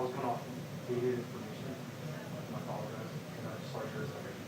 was going off dated information. I apologize. I just saw yours already.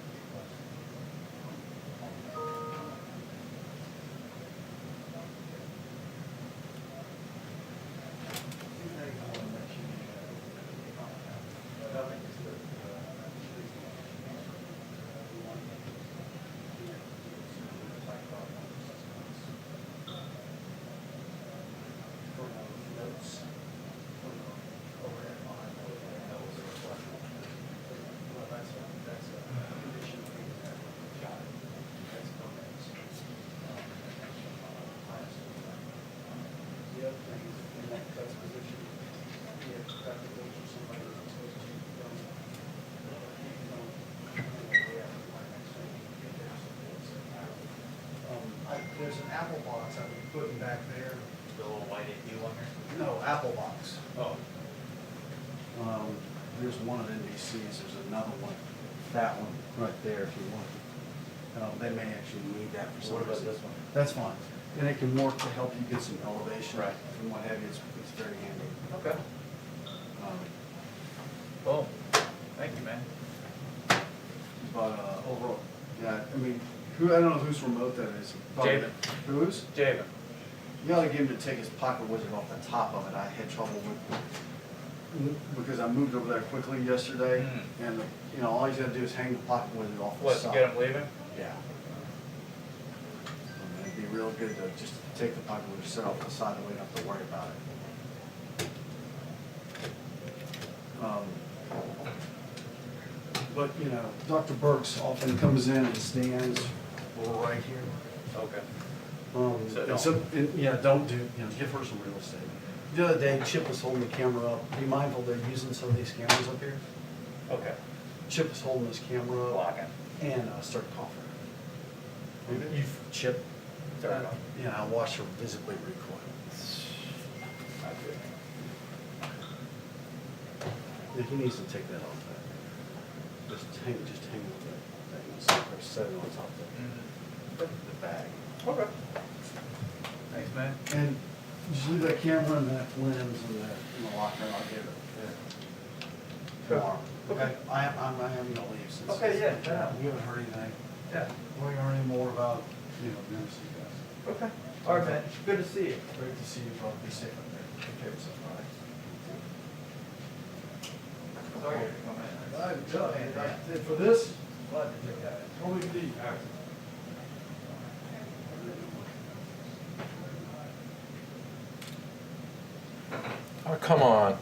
There's an apple box I've been putting back there. The little white AD one here? No, apple box. Oh. There's one at NBC's, there's another one, that one right there if you want. They may actually need that for some What about reason. this one? That's fine. And it can work to help you get some elevation. Right. And what have you, it's very handy. Okay. Cool. Thank you, man. But overall, yeah, I mean, I don't know whose remote that is. Javen. Whose? Javen. You gotta get him to take his pocket wizard off the top of it. I had trouble because I moved over there quickly yesterday, and you know, all he's gotta do is hang the pocket wizard off the What, to side. get him leaving? Yeah. It'd be real good to just take the pocket wizard, set off the side, and we don't have to worry about it. But you know, Dr. Burks often comes in and stands right here. Okay. So And so, yeah, don't do, you know, give her some real estate. The other day, Chip was holding the camera up. Be mindful they're using some of these cameras up here. Okay. Chip was holding his camera up Blocking. and started coughing. Chip, Sorry. yeah, I watched her visibly recoil. Not good. Yeah, he needs to take that off that. Just hang with that. Set it on top of the bag. Okay. Thanks, man. And just leave that camera and that lens in the locker, and I'll get it tomorrow. Okay. I am gonna leave since. Okay, yeah. We haven't heard anything. Yeah. We haven't heard any more about, you know, never see you guys. Okay. All right, man. Good to see you. Great to see you, brother. Be safe up there. Take care of yourself, all right? Sorry to come in. For this, Glad to take that. only the. Oh, come on.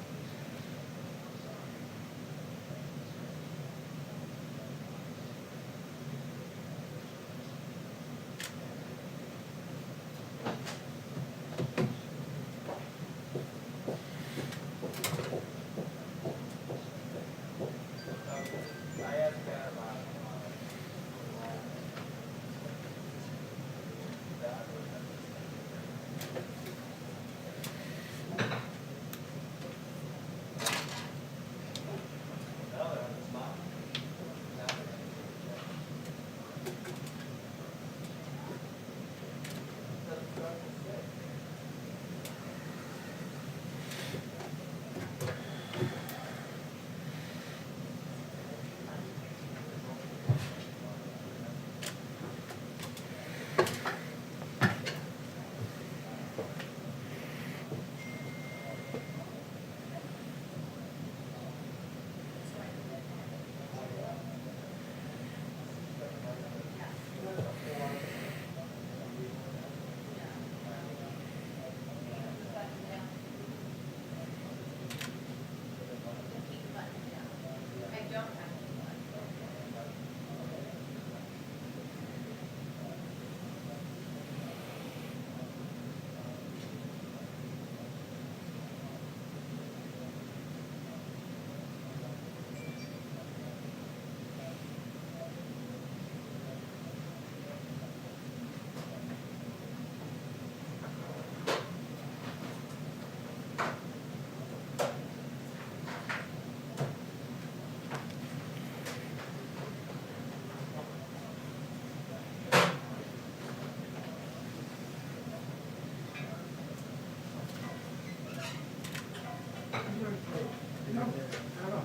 I don't know.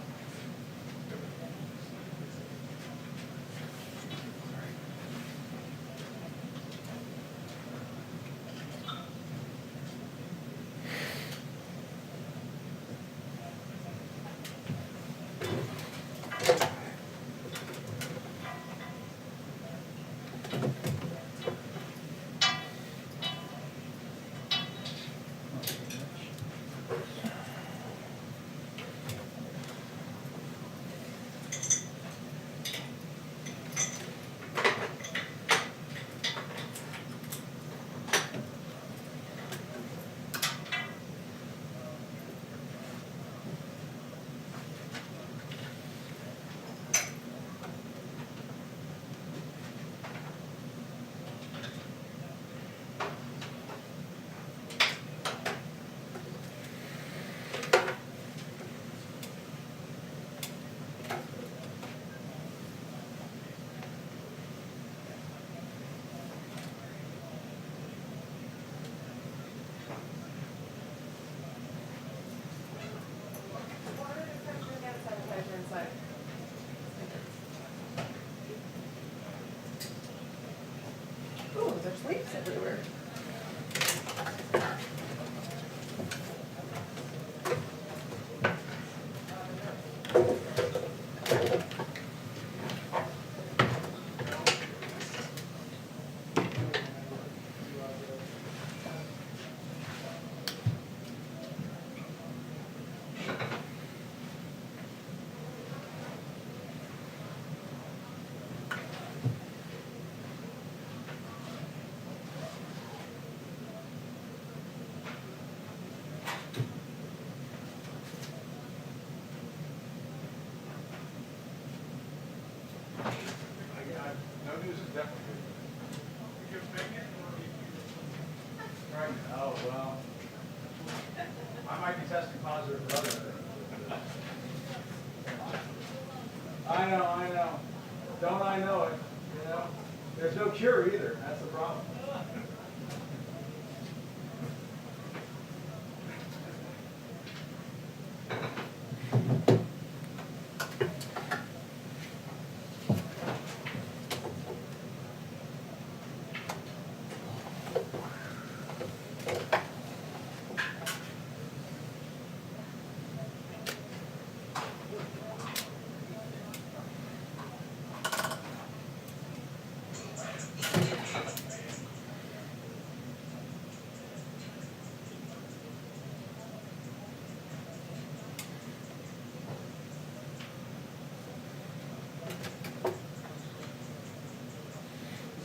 Oh, there's leaves everywhere. No news is definitely good. Right, oh, well. I might be testing positive for other things. I know. Don't I know it, you know? There's no cure either, that's the problem.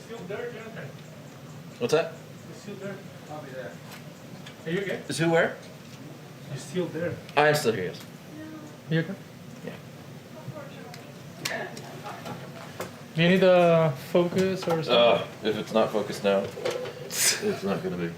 Still there, Jonathan? What's that? You still there? I'll be there. Are you okay? Is who where? You still there? I am still here, yes. You okay? Yeah. Do you need a focus or something? If it's not focused now, it's not gonna be.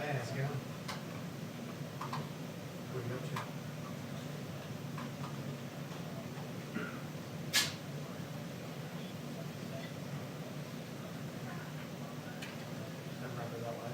Hey, how's it going? What are you up to? Never remember that way.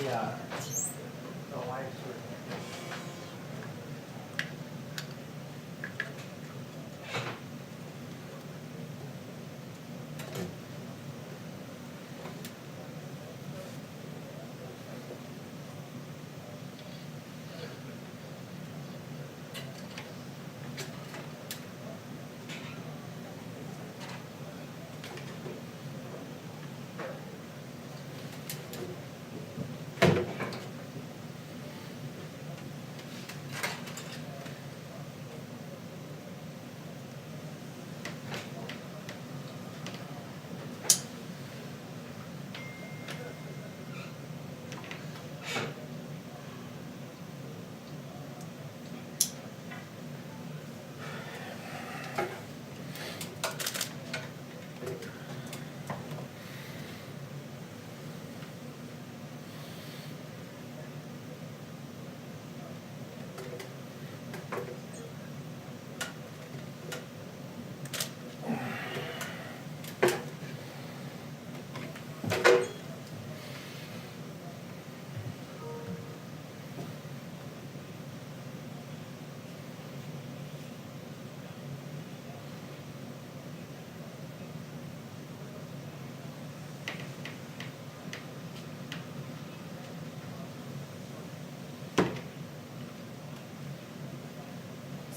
the lights were.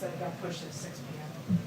So it got pushed at 6 p.m.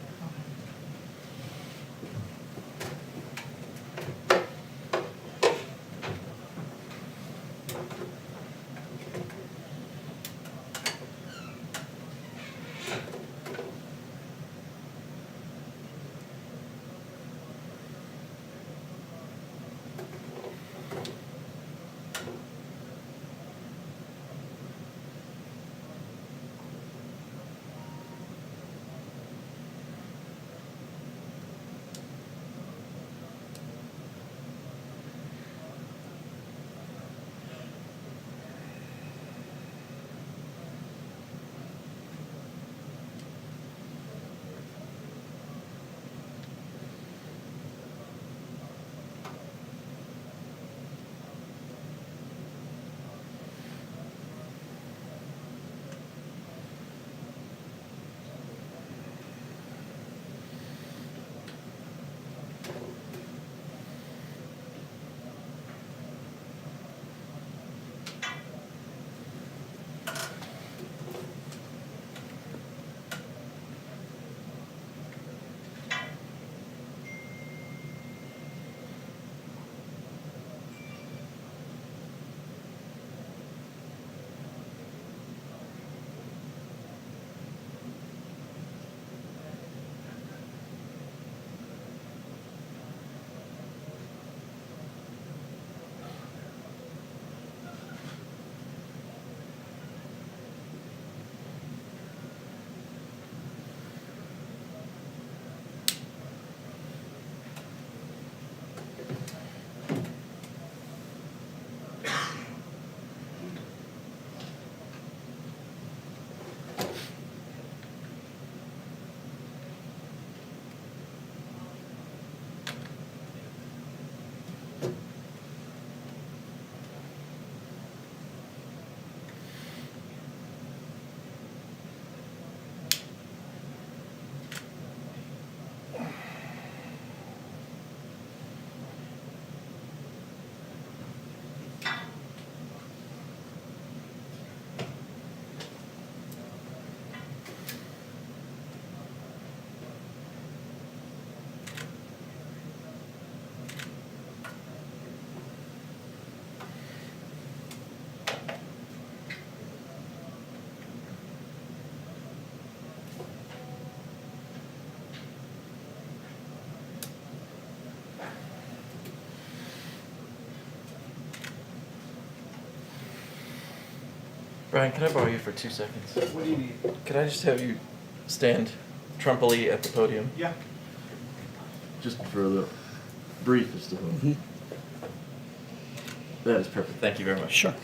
Brian, can I borrow you for 2 seconds? What do you need? Could I just have you stand trumpily at the podium? Yeah. Just for the briefest of them. That is perfect. Thank you very much. Sure.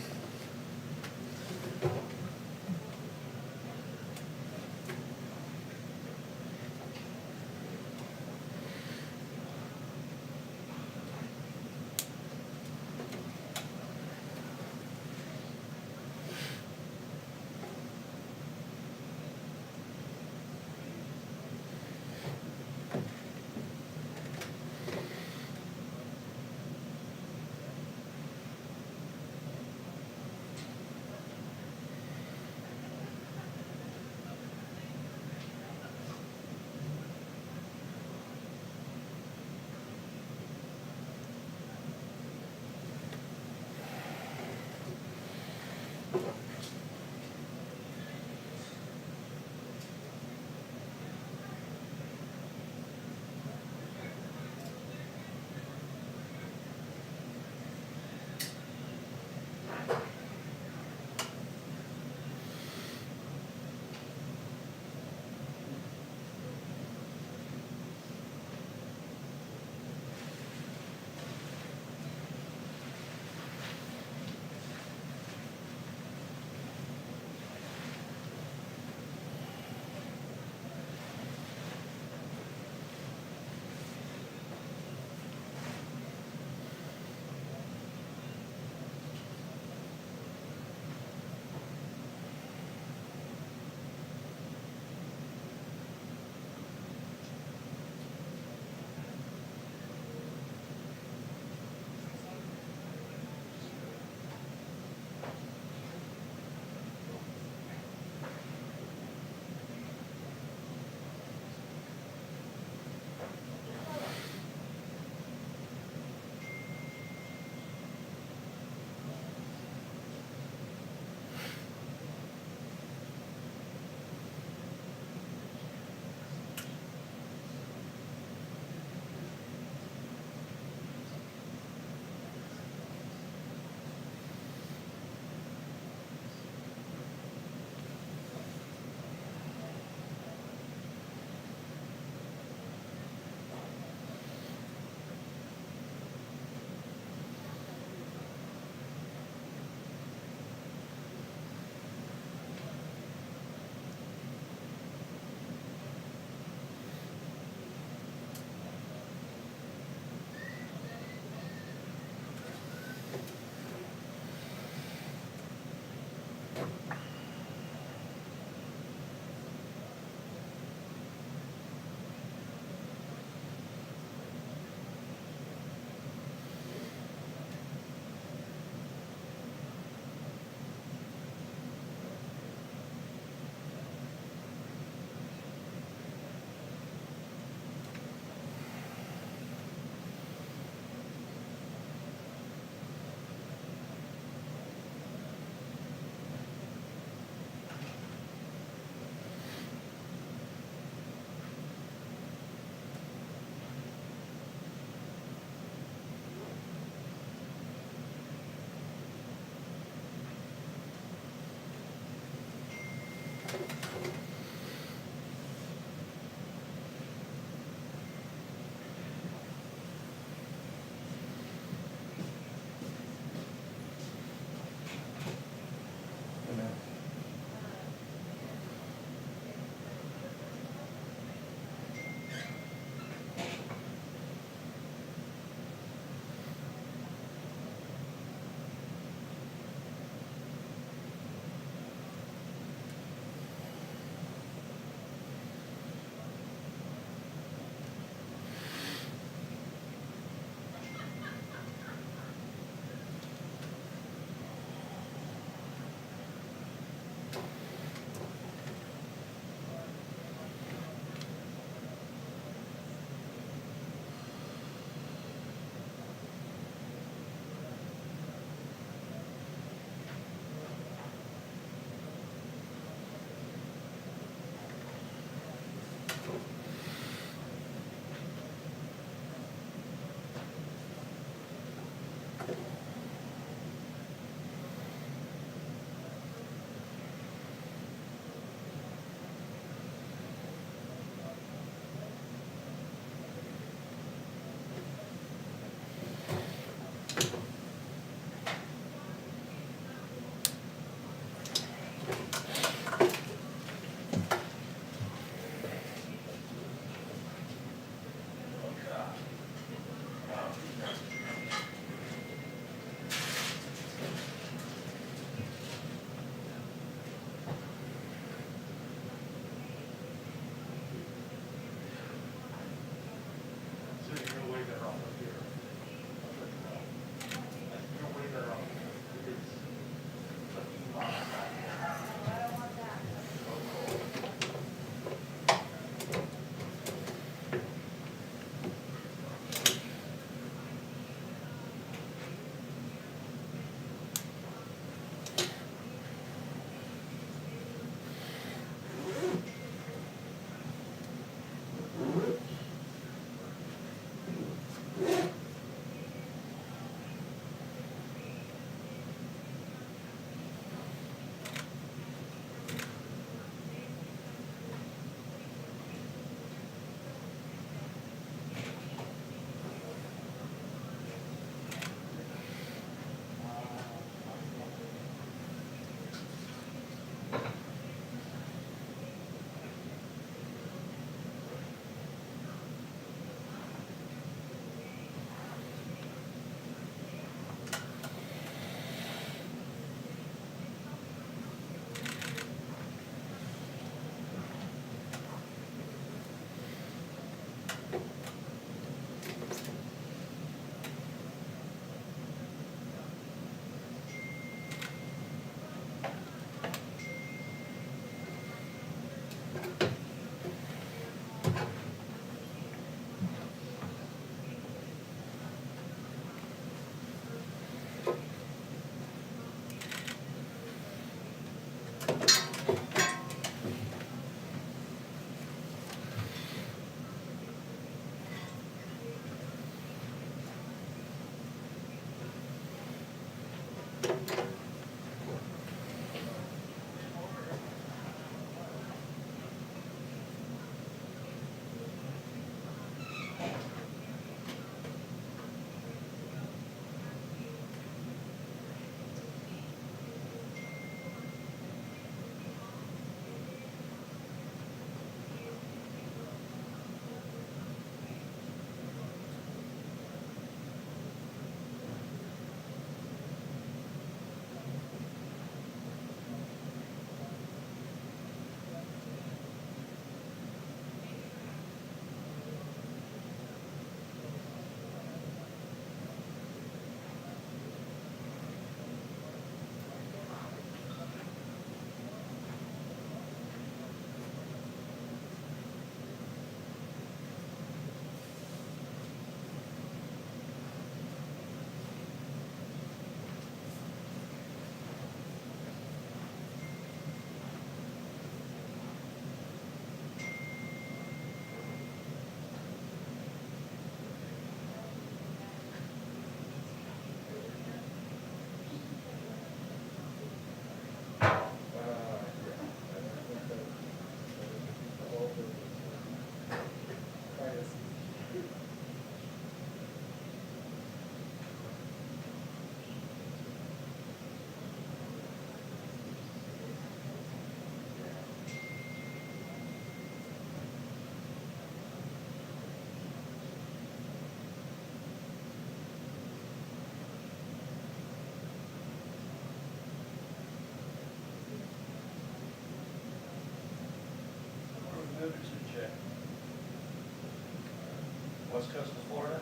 west coast of Florida?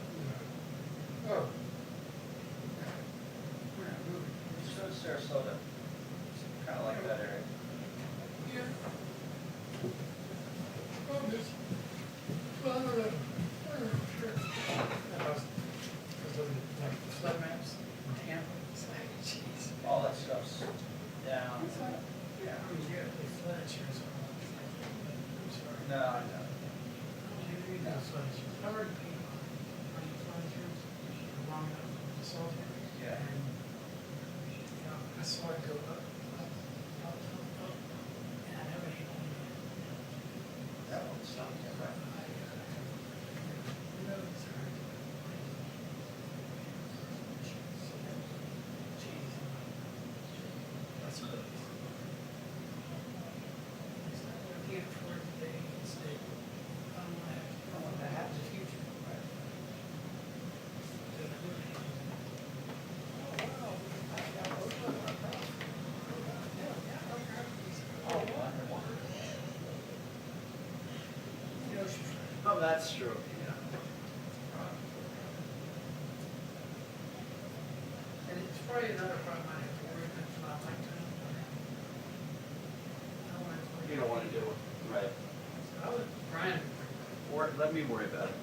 Oh. East coast, Sarasota. Kinda like that area. Yeah. Well, there's, well, I don't know. Sure. I was looking at like the flood maps in Tampa. It's like, jeez. All that stuff's down. It's like, yeah, I mean, yeah, they flood insurance. I'm sorry. No, I know. You read that flood insurance. I already paid my flood insurance long enough to solve it. Yeah. And, you know, I saw it go up, and I never hit on it. That one sucks, right? You know, it's hard. Jeez. That's what it is. It's not what I can't afford today, it's that I don't want to have, I don't want that to happen in the future. Right. Oh, that's true, yeah. And it's probably another problem I have to worry about throughout my time. I don't want to worry. You don't wanna do it, right. I was Brian. Or, let me worry about it.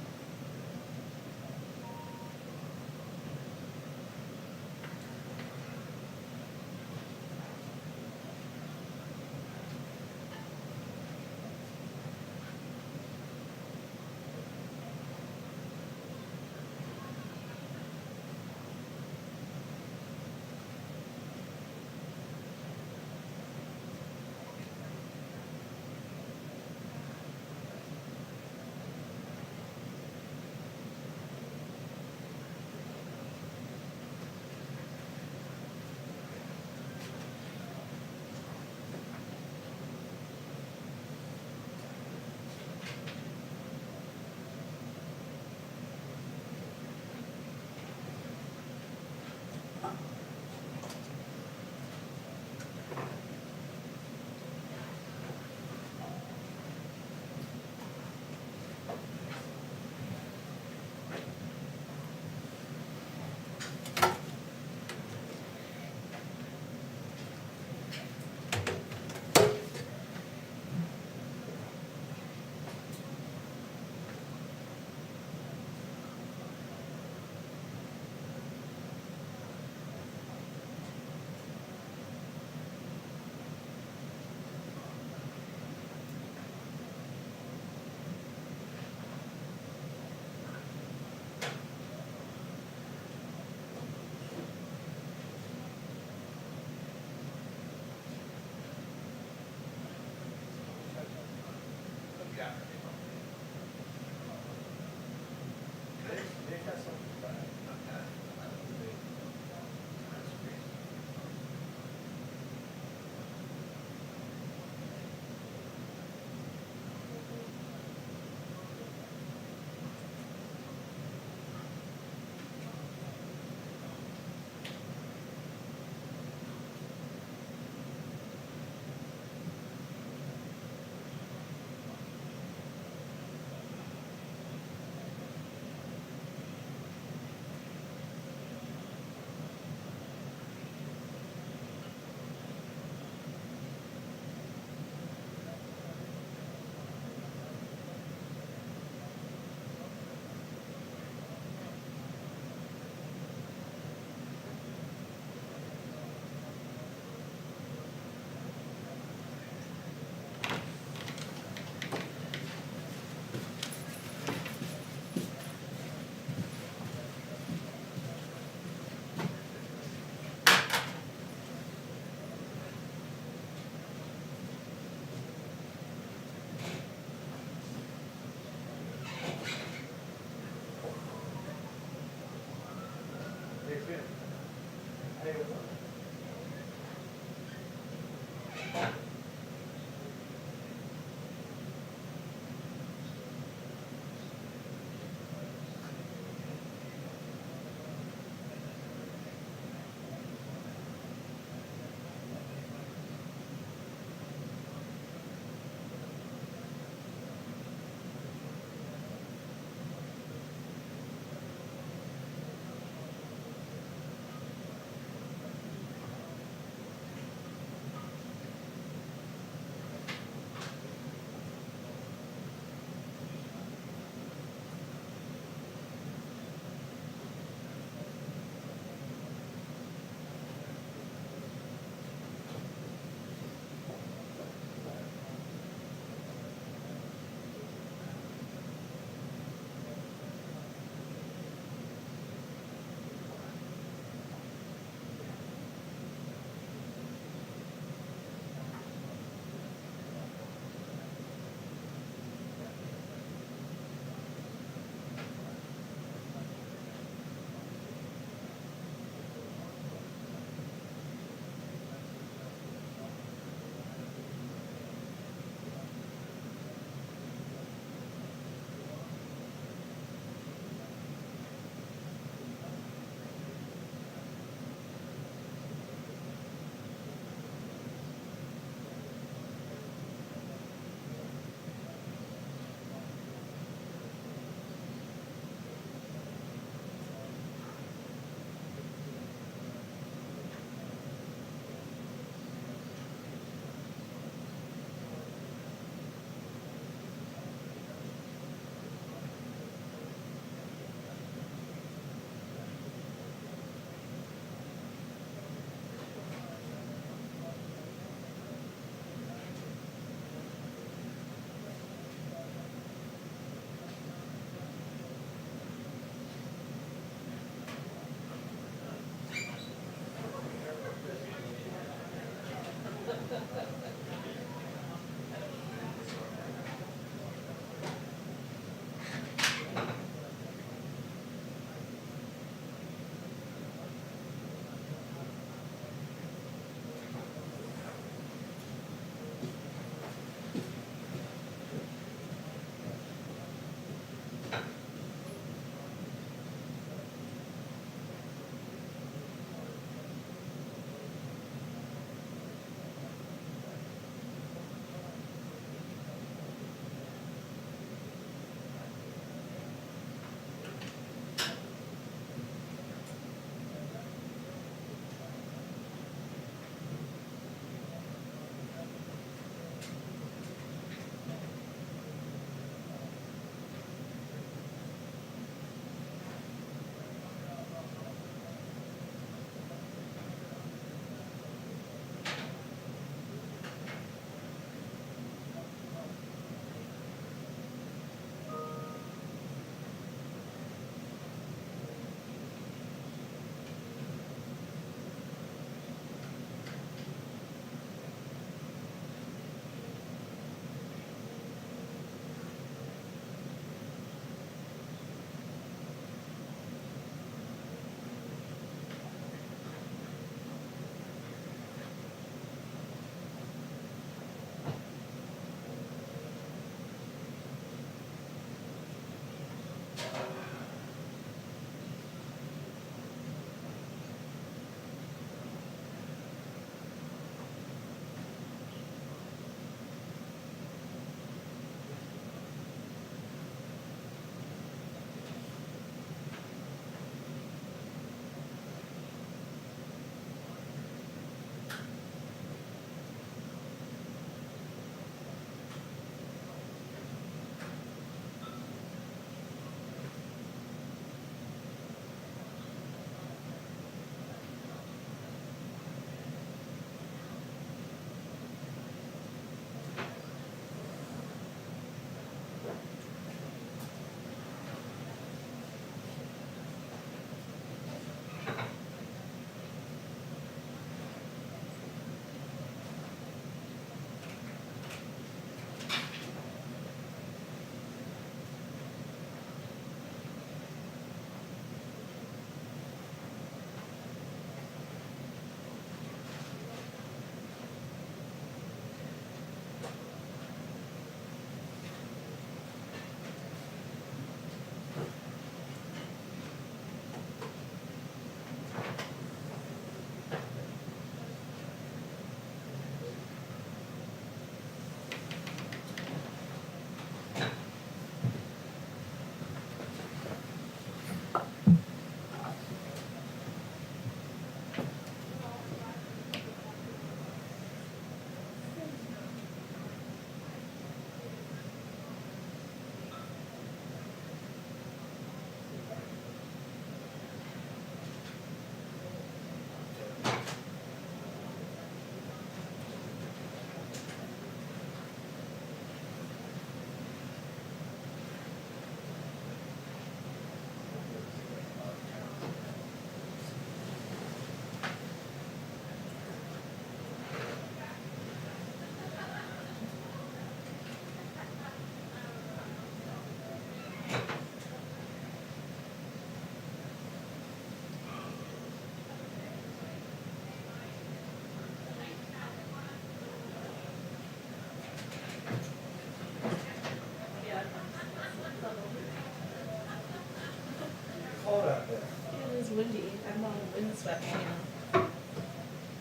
It is windy. I'm on a windswept now.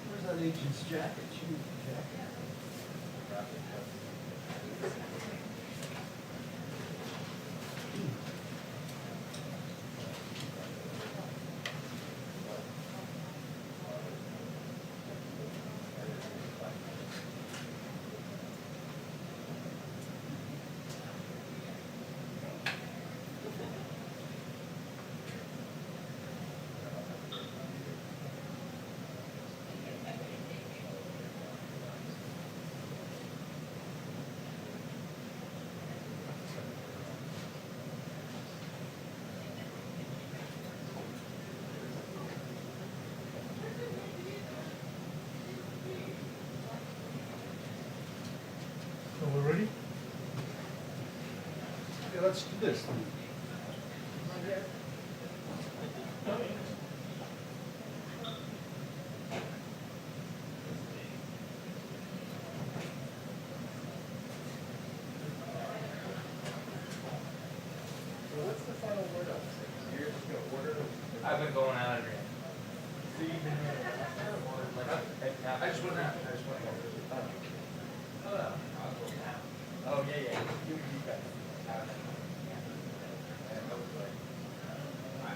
Where's that agent's jacket, shoe jacket? let's do this. I've been going out of here. I just went out. Oh, yeah, yeah. You got it.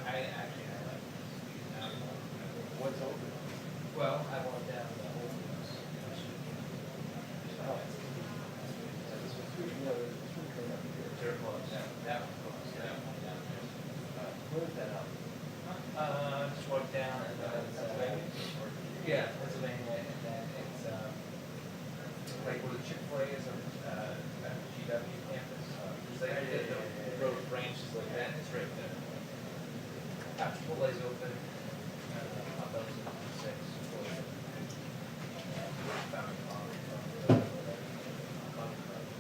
I actually, what's open? Well, I walked down the whole. They're close. That one's close. That one down there. Where's that up? Just walk down and Pennsylvania. Yeah, Pennsylvania, and then it's like where the Chick-fil-A is on at the GW campus. It's like the road branches like that. It's right there. Chick-fil-A's open. Up those six.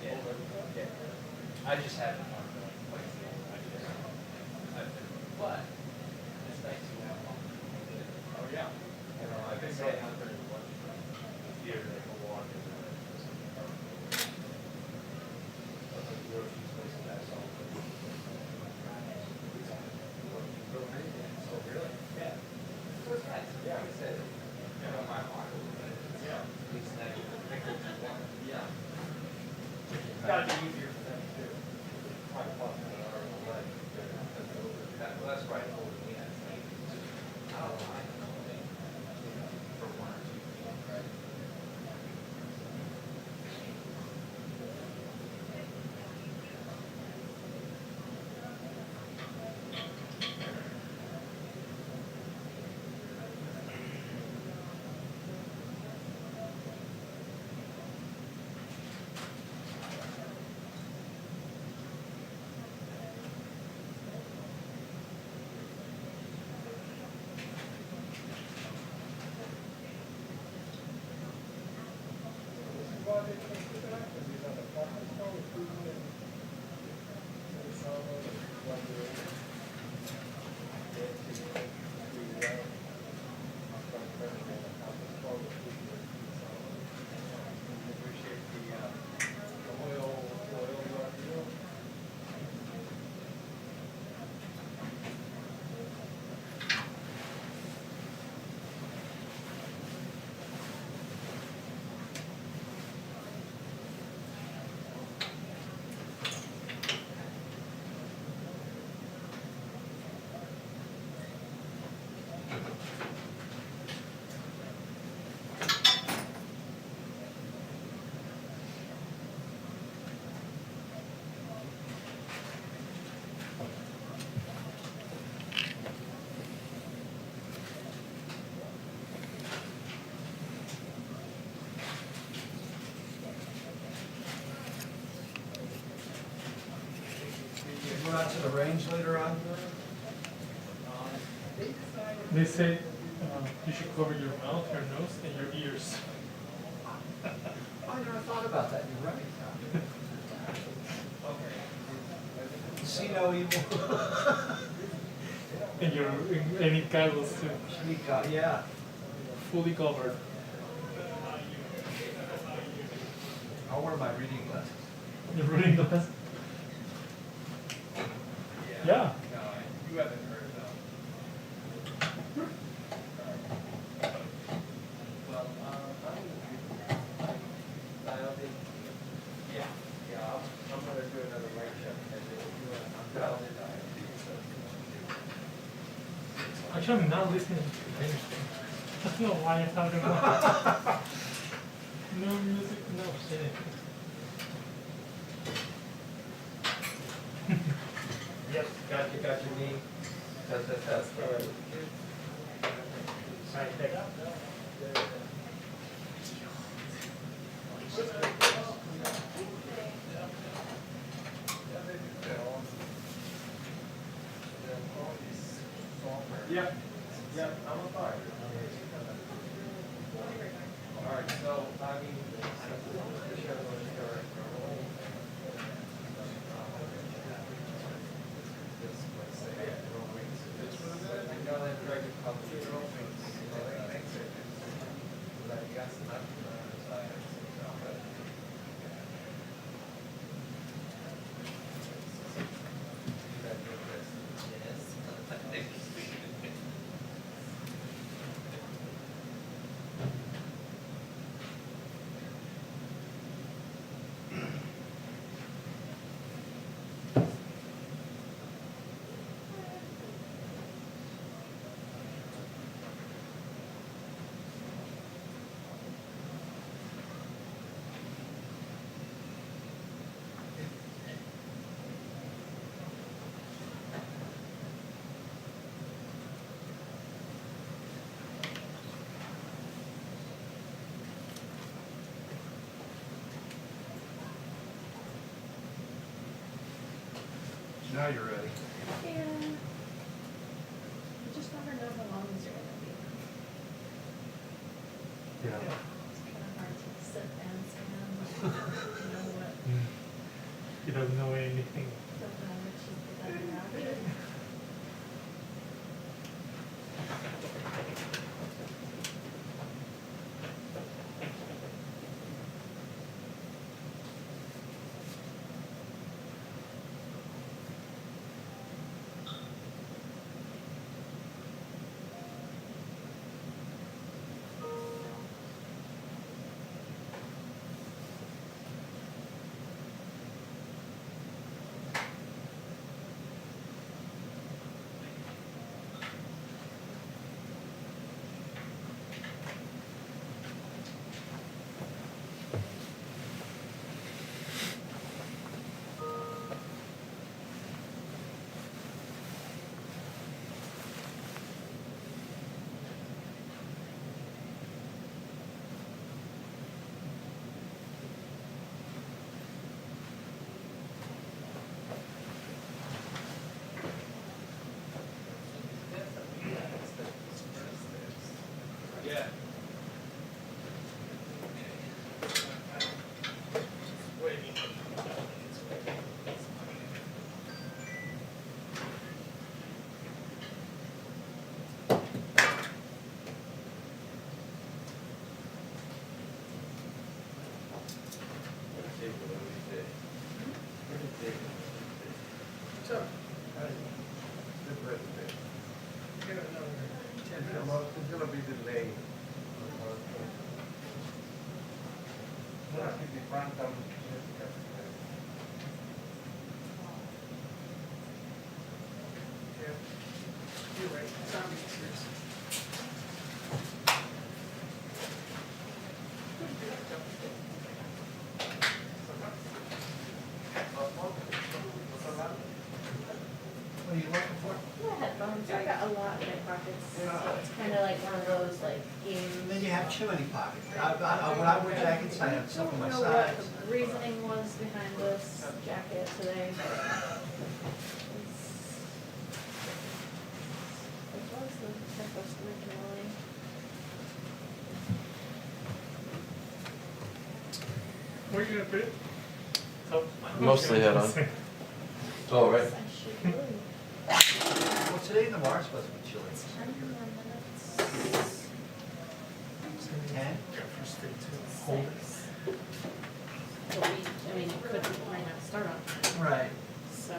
Yeah. I just haven't. But it's nice to have one. Oh, yeah. You know, I've been going out there to watch the theater, like a walk. Oh, really? Yeah. So it's nice. Yeah, I said, you know, my heart. Yeah. It's nice. Yeah. It's gotta be easier for them too. Quite a lot. Well, that's right. I don't know. For one or two people, right? Go out to the range later on? They say you should cover your mouth, your nose, and your ears. I never thought about that, you're right. See no evil. And your any goggles too. Yeah. Fully covered. I'll wear my reading glasses. You're reading the Yeah. No, you haven't heard of them. Well, I'll be, yeah, I'm gonna do another light check. Actually, I'm not listening to anything. I don't know why you're talking about. No music, no shit. Yep, got your knee. That's good. Right, pick up. Yep, I'm a fire. All right, so, I mean, Now you're ready. Yeah. You just never know how long these are gonna be. Yeah. It's kind of hard to sit and stand. You know what? You don't know anything. Don't know which is the better option. Yeah. What's up? Good presentation. Give it another 10 It's minutes. gonna be delayed. Aquí te faltan. Yeah. You're right. Zombie serious. What are you looking for? Yeah, headphones, I got a lot in my pockets, so it's kind of like one of those like games. Then you have too many pockets. When I wear jackets, I have stuff on my I don't know what sides. the reasoning was behind this jacket today. It was the purpose originally. Where are you gonna put it? Oh, Mostly head on. Oh, right. I should really. Well, today and tomorrow is supposed to be chilly. 10 more minutes. 10? Hold it. But I mean, it could, might not start on time, Right. so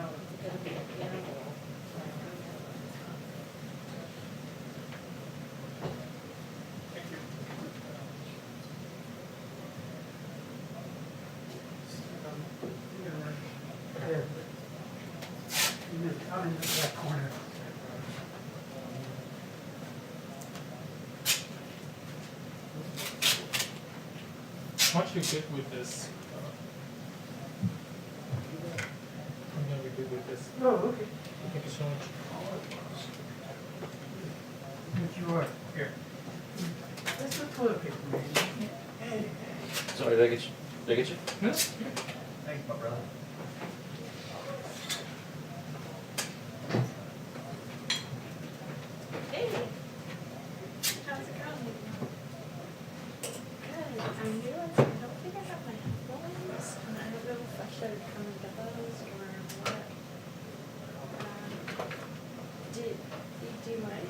it'll be at the interval. Here. I'm in that corner. Once you get with this, I'm gonna be good with this. Oh, okay. Thank you so much. What you are? Here. That's the toilet paper, man. Hey. Sorry, did I get you? Did I get you? Yes? Thanks, my brother. Hey, how's it going? Good. I realized I don't think I got my headphones, and I don't know if I should come and get those or what. Do you mind?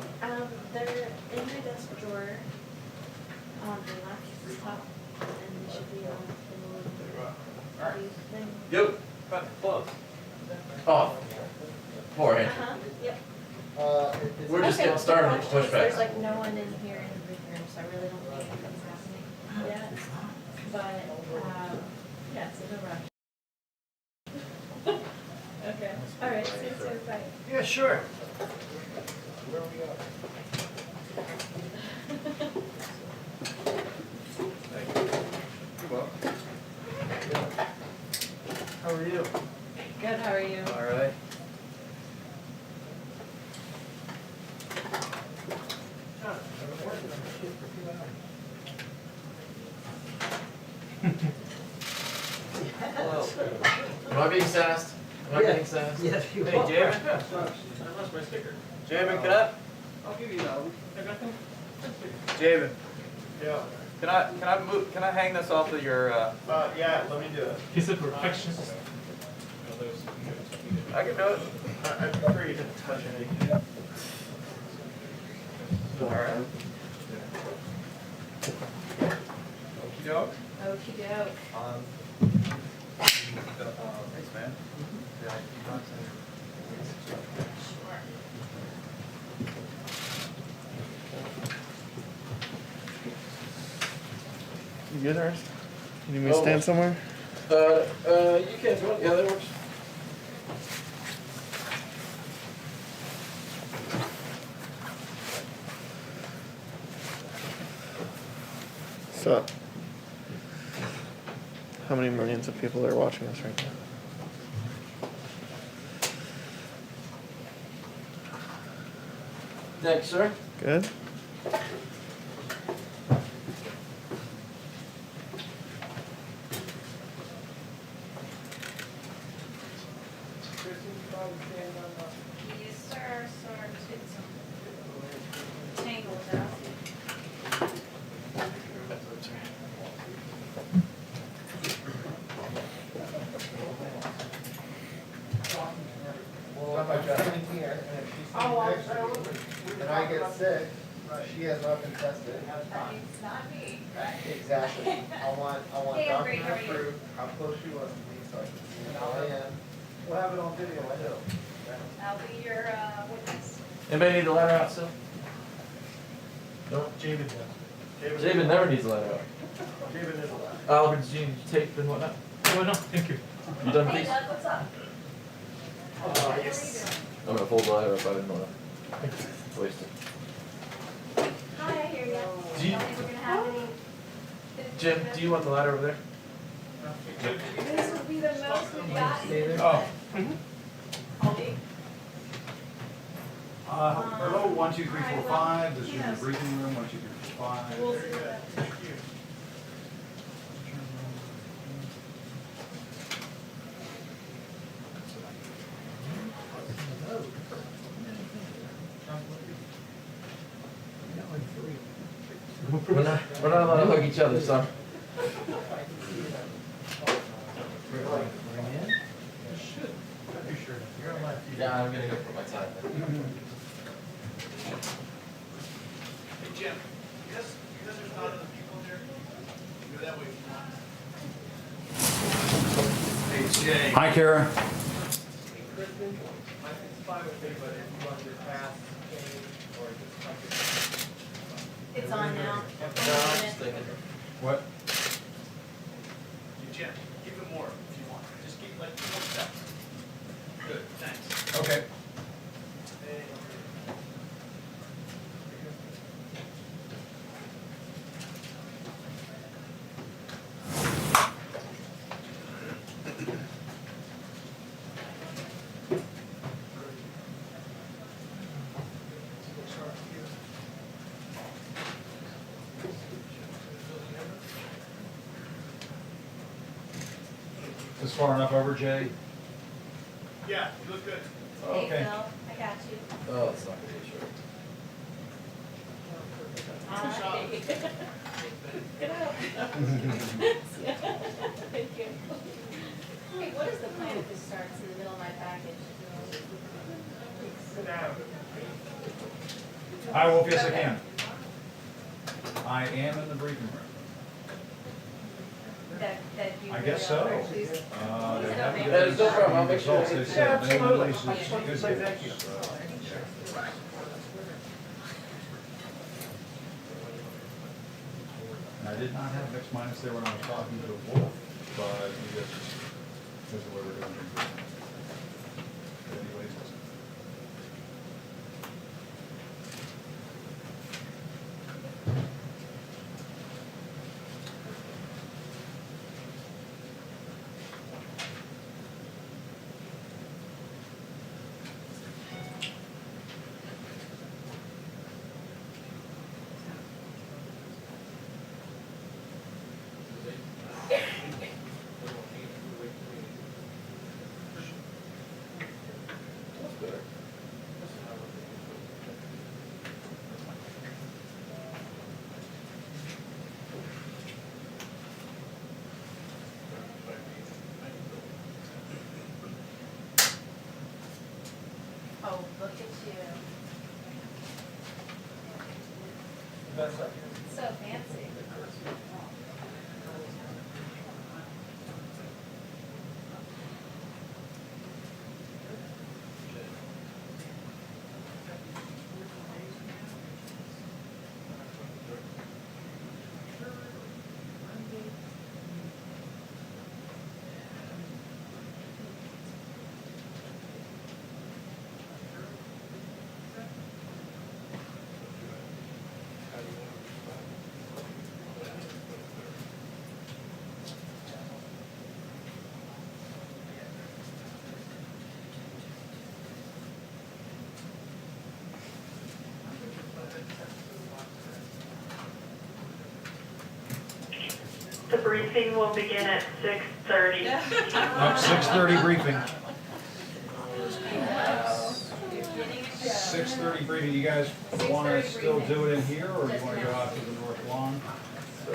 They're in my desk drawer on the left top, and they should be on the little thing. Yo. Close. Oh. Poor Andrew. Uh-huh, yep. We're just Okay, getting started the with question is, There's pushbacks. like no one in here in the big room, so I really don't think anything's happening yet. But, yeah, so no rush. Okay, all right, see you soon, bye. Yeah, sure. Where are we at? Thank you. You're welcome. How are you? Good, how are you? All right. Hello. Am I being sassed? Am I getting size? Yes, you Hey, are. Jamin. I lost my sticker. Jamin, I'll give you that. Jamin, Yeah. can I hang this off of your, Yeah, let me do it. He's a perfectionist. I can do it. I prefer you didn't touch anything. Alright. Okey doke. Okey doke. Thanks, man. You good, Ernst? You need me to stand somewhere? You can if you want. Yeah, that works. So, how many millions of people are watching us right now? Thanks, sir. Good? Yes, sir, sorry, it's tangled up. Well, if I got in here, and if she's sitting next to me, and I get sick, she has not been tested. It's not me. Exactly. I want Hey, I'm great, how are document you? proof how close she was to me, so I can see how I am. We'll have it on video, I know. I'll be your witness. Anybody need a ladder out still? Nope, Jamin does. Jamin never needs a ladder out. David is allowed. Albert, did you tape and whatnot? Oh, no, thank you. You done with Hey, these? Doug, what's up? Oh, yes. I'm gonna fold the ladder if I didn't wanna waste it. Hi, I hear ya. Do you- Don't think we're gonna have any. Jim, do you want the ladder over there? This would be the most we've gotten. Oh. Okay. Hello, 1, 2, 3, 4, 5. This is your briefing room, 1, 2, 3, 4, 5. We'll see that. We're not allowed to hug each other, son. Yeah, I'm gonna go put my tie in. Hey, Jim, because there's not other people here, go that way if you want. Hey, Jay. Hi, Kara. Hey, Kristen, it's fine with me, but if you want your pass changed or just something. It's on now. No, I'm just thinking. What? Jim, keep it more if you want. Just keep like 2 more steps. Good, thanks. Okay. This far enough over, Jay? Yeah, you look good. Hey, Okay. Phil, I got you. Oh, it's not gonna be short. Alright. Get out. Thank you. Hey, what is the plan if this starts in the middle of my package? Sit down. Hi, Wolf, yes I can. I am in the briefing room. That you. I guess so. really are, please. They haven't Yeah, given no us problem. I'll any make sure results. I They get- said Yeah, no absolutely. release I just wanted to is say good thank you. news, so. And I did not have X minus there when I was talking to Wolf, but he just, this is what we're doing. Anyways. Oh, look at you. That's like, So fancy. The briefing will begin at 6:30. nope, 6:30 briefing. 6:30 briefing, you guys wanna still do it in here, or you wanna go out to the north lawn? I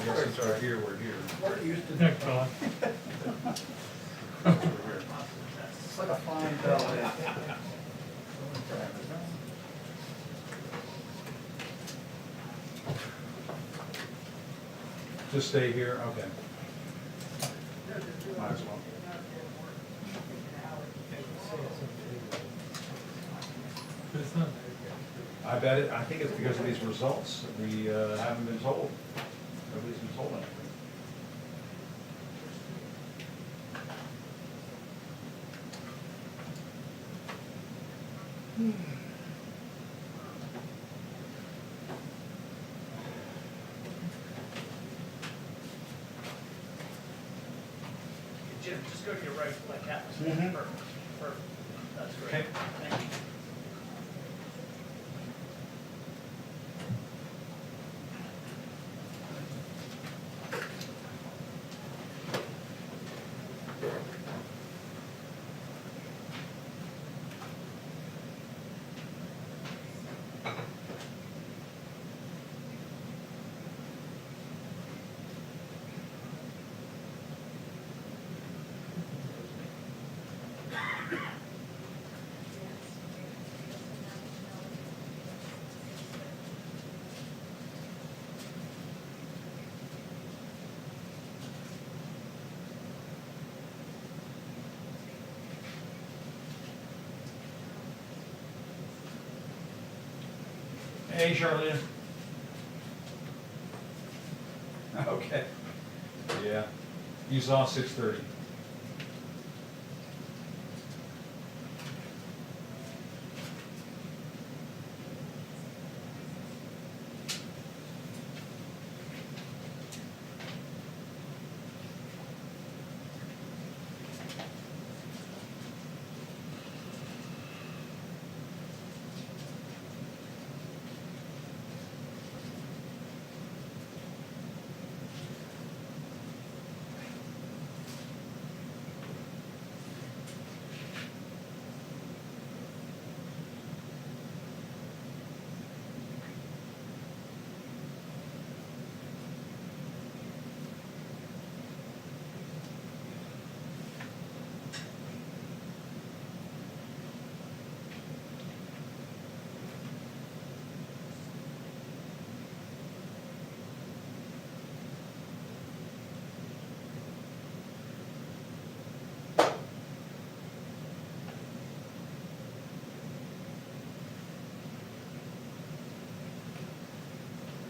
guess since we're here, we're here. We're used to Thank God. We're here. It's like a fine bell. Just stay here, okay. Might as well. But it's not. I bet it, I think it's because of these results that we haven't been told. Nobody's been told anything. Jim, just go to your right, like that. Mhm. Perfect, perfect. That's great. Okay. Thank you. Hey, Charlene. Okay. Yeah. You saw 6:30.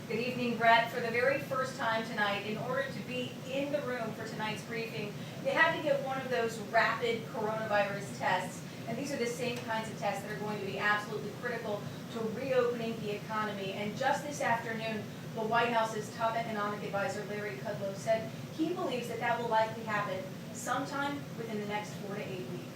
Good evening, Brett. For the very first time tonight, in order to be in the room for tonight's briefing, you had to get one of those rapid coronavirus tests. And these are the same kinds of tests that are going to be absolutely critical to reopening the economy. And just this afternoon, the White House's top economic advisor, Larry Kudlow, said he believes that that will likely happen sometime within the next 4 to 8 weeks.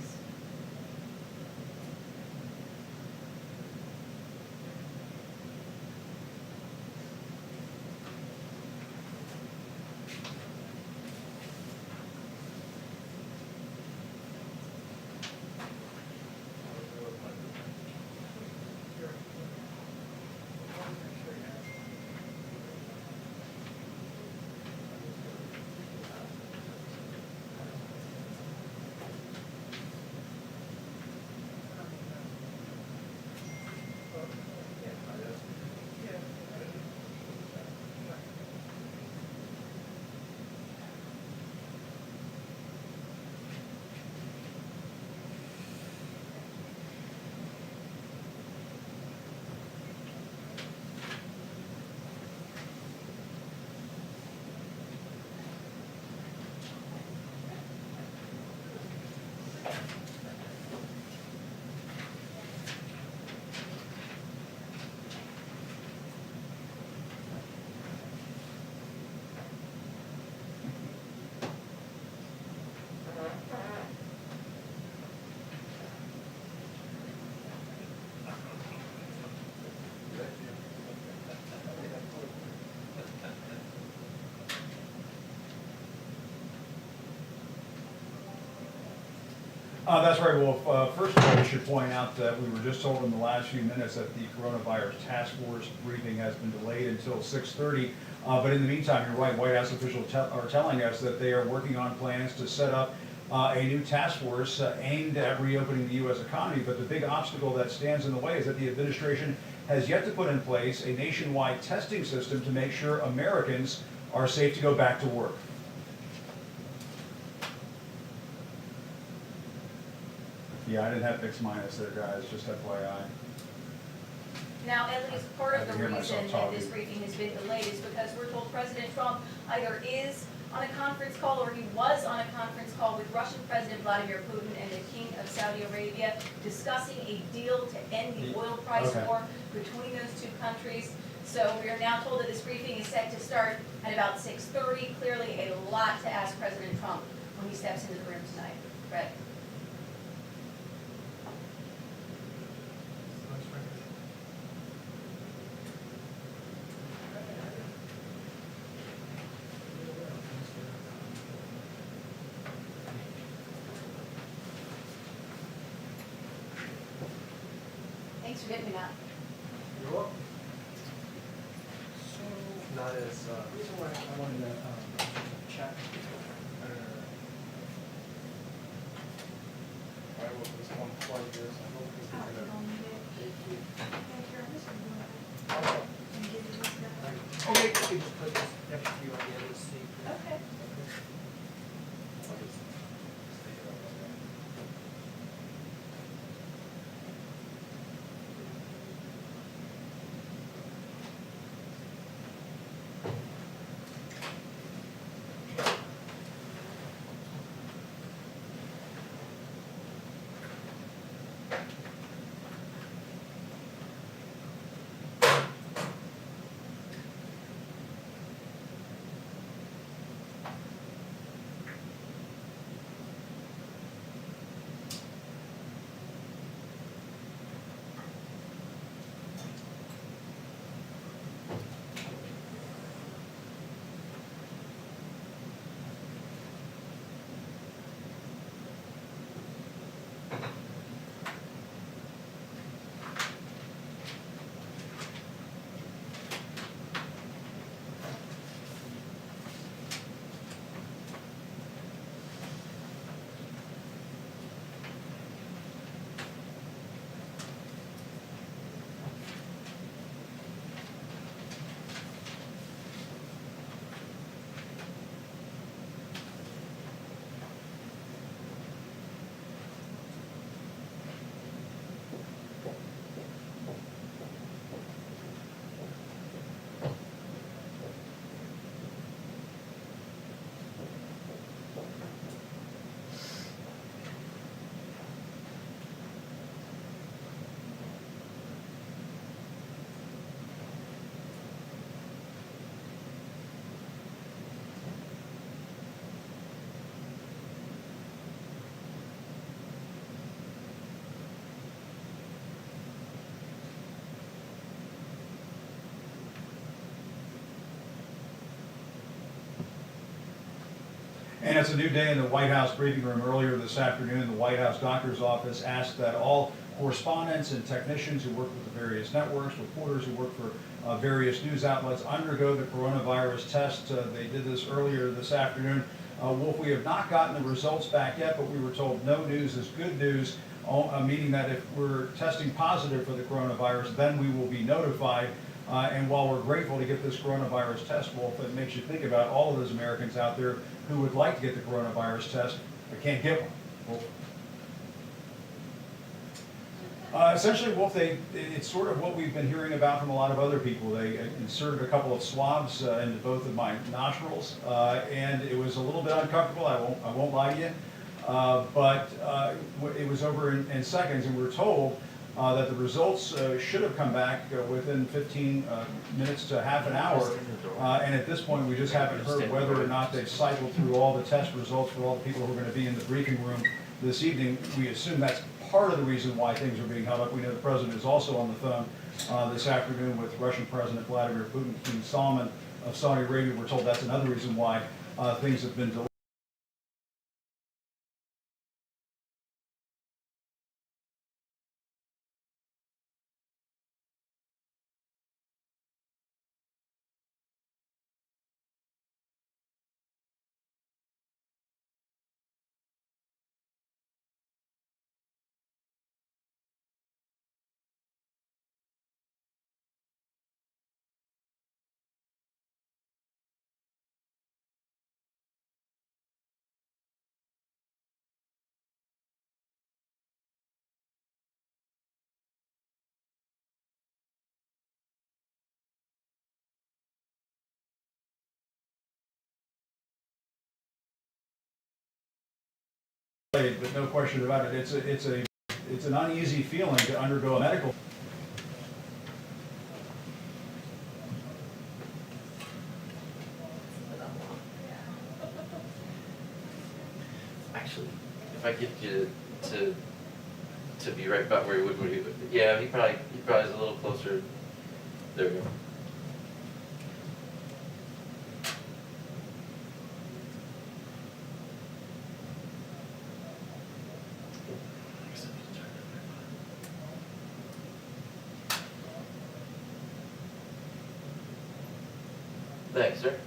That's right, Wolf. First of all, we should point out that we were just told in the last few minutes that the coronavirus task force briefing has been delayed until 6:30. But in the meantime, you're right, White House officials are telling us that they are working on plans to set up a new task force aimed at reopening the U.S. economy. But the big obstacle that stands in the way is that the administration has yet to put in place a nationwide testing system to make sure Americans are safe to go back to work. Yeah, I didn't have mixed minus there, guys, just FYI. Now, at least part I of the can hear myself reason that this talking. briefing has been delayed is because we're told President Trump either is on a conference call or he was on a conference call with Russian President Vladimir Putin and the King of Saudi Arabia discussing a deal to end the oil price Okay. war between those two countries. So we are now told that this briefing is set to start at about 6:30. Clearly a lot to ask President Trump when he steps into the room tonight. Brett? Thanks for getting me that. You're welcome. Not as, The reason why I wanted to check. I will just unplug this. I hope this is gonna. Okay, you can just put this next to you on the other seat. Okay. I'll just stay here on that. And it's a new day in the White House briefing room. Earlier this afternoon, the White House doctor's office asked that all correspondents and technicians who work with the various networks, reporters who work for various news outlets undergo the coronavirus test. They did this earlier this afternoon. Wolf, we have not gotten the results back yet, but we were told no news is good news, meaning that if we're testing positive for the coronavirus, then we will be notified. And while we're grateful to get this coronavirus test, Wolf, it makes you think about all of those Americans out there who would like to get the coronavirus test but can't get one. Wolf. Essentially, Wolf, it's sort of what we've been hearing about from a lot of other people. They inserted a couple of swabs into both of my nostrils, and it was a little bit uncomfortable. I won't lie to you, but it was over in seconds, and we're told that the results should have come back within 15 minutes to half an hour, and at this point we just haven't heard whether or not they've cycled through all the test results for all the people who are going to be in the briefing room this evening. We assume that's part of the reason why things are being held up. We know the president is also on the phone this afternoon with Russian President Vladimir Putin, King Salman of Saudi Arabia. We're told that's another reason why things have been delayed. but no question about it, it's an uneasy feeling to undergo a medical. Actually, if I get you to be right about where he would, yeah, he probably is a little closer. There we go. Thanks, sir.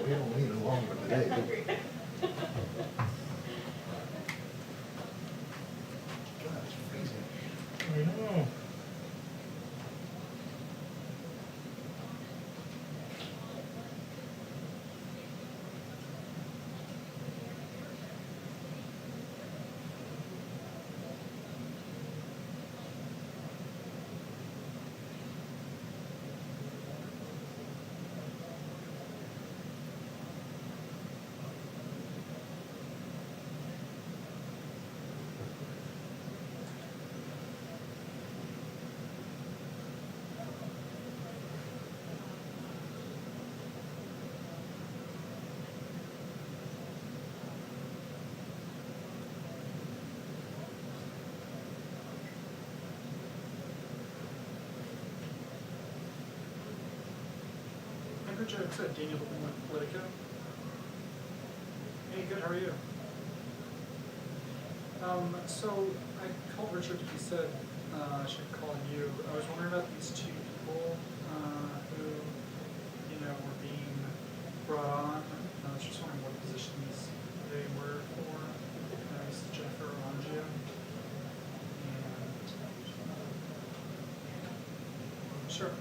We don't need it longer today, do we? God, it's freezing. I know. Hey, Richard, it's Daniel with Politico. Hey, good, how are you? So I called Richard, he said I should call you. I was wondering about these two people who, were being brought on. I was just wondering what positions they were for. This is Jennifer Arangio. And sure.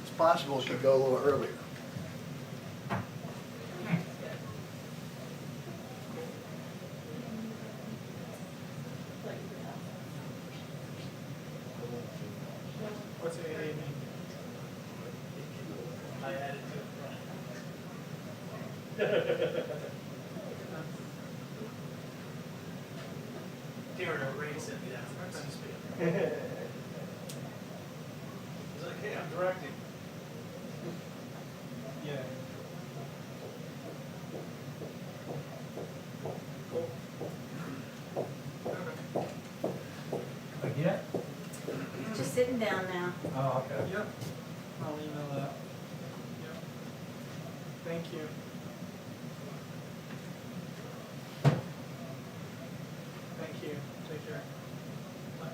It's possible it could go a little earlier. What's AA mean? I added to it. Darren O'Reilly sent me that. He's like, hey, I'm directing. Yeah. Cool. Okay. Again? Just sitting down now. Oh, okay. Yep. I'll email that. Yep. Thank you. Thank you. Take care. Bye.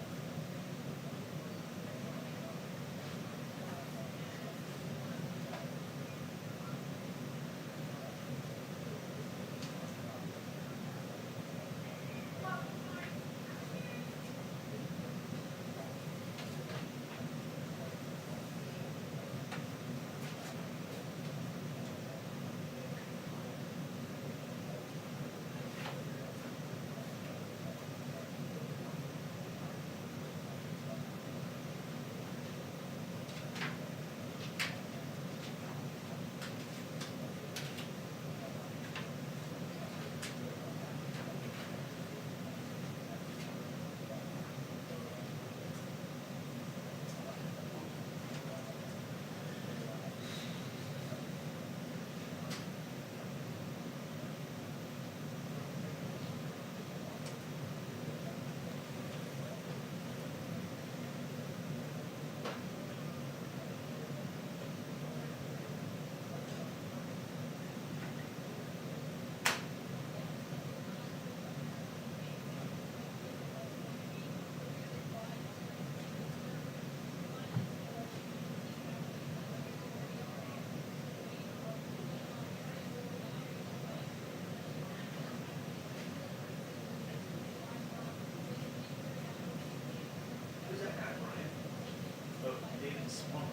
but David's one.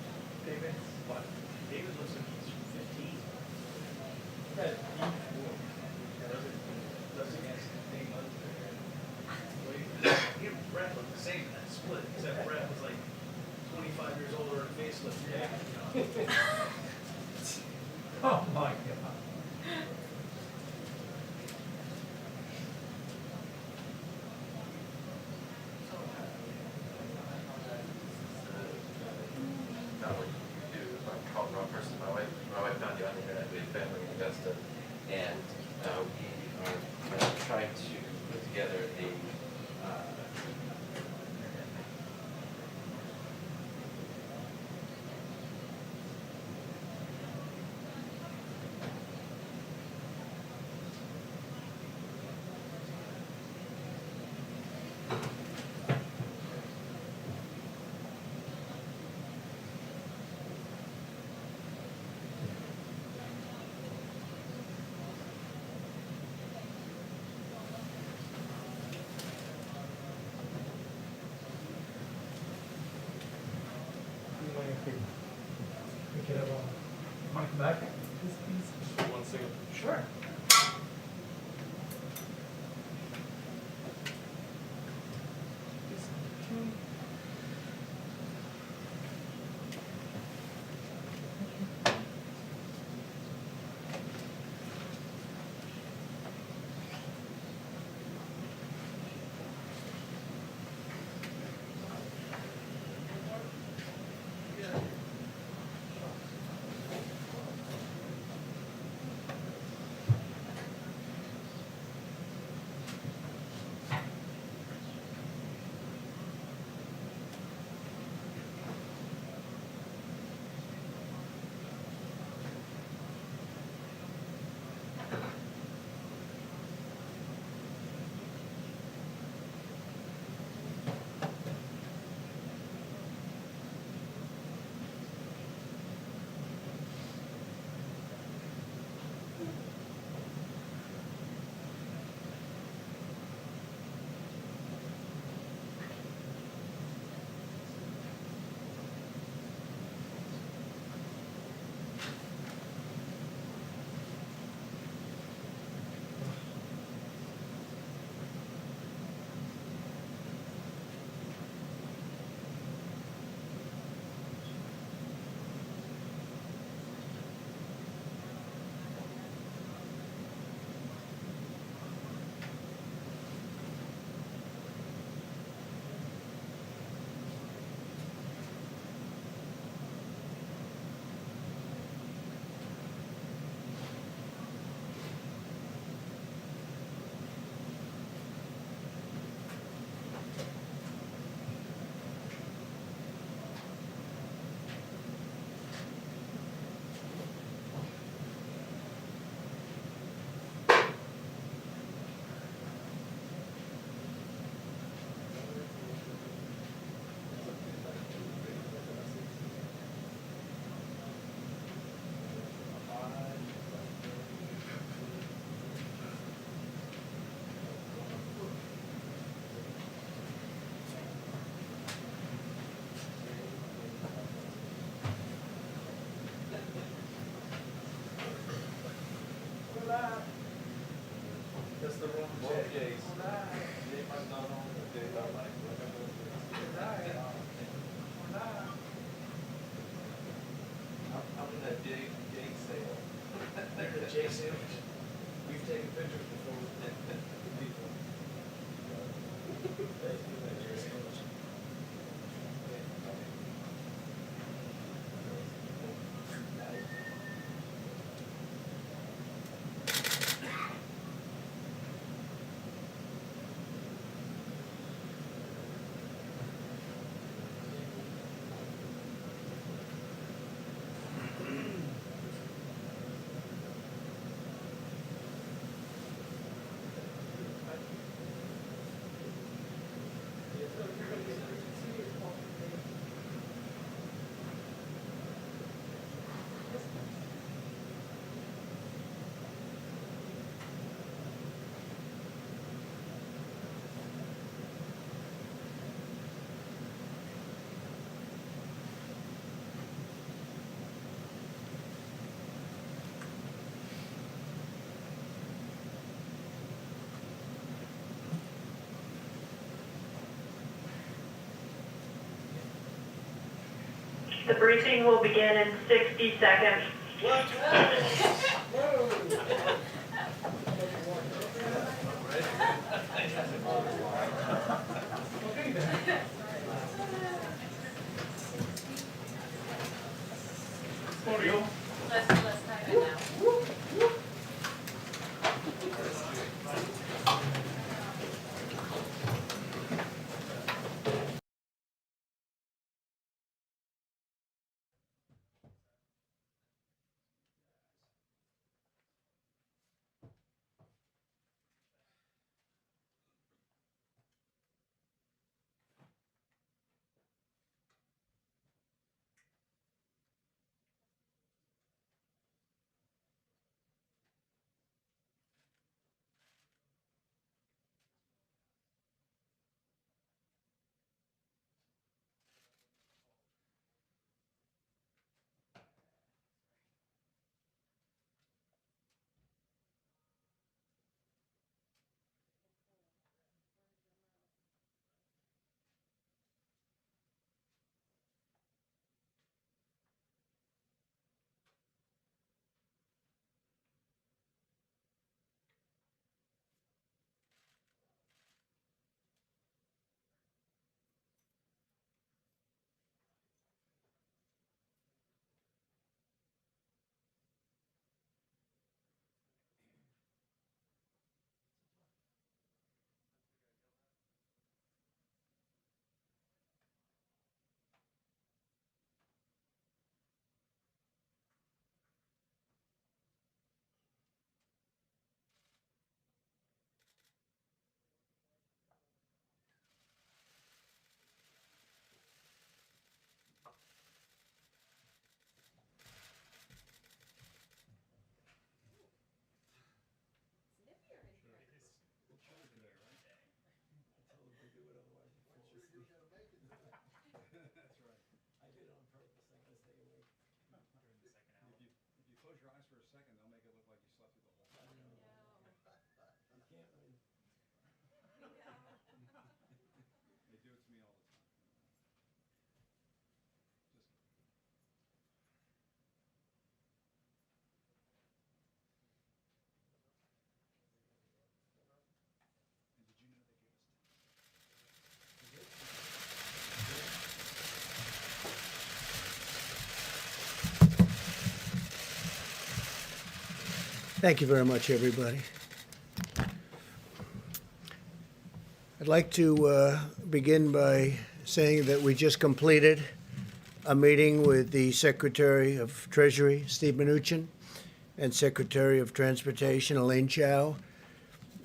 David? What? David looks like he's 15. That, Doesn't he? He and Brett look the same in that split, except Brett was like 25 years older and facelift. Yeah. Oh, my God. Not what you do, I called the wrong person. My wife found you on the internet. We have family in Augusta, and we are trying to put together a. We could have, Mike back? One second. Sure. The briefing will begin in 60 seconds. Let's type it now. If you close your eyes for a second, they'll make it look like you slept through the whole thing. They do it to me all the time. Just and did you know they gave us Thank you very much, everybody. I'd like to begin by saying that we just completed a meeting with the Secretary of Treasury, Steve Mnuchin, and Secretary of Transportation, Elaine Chao,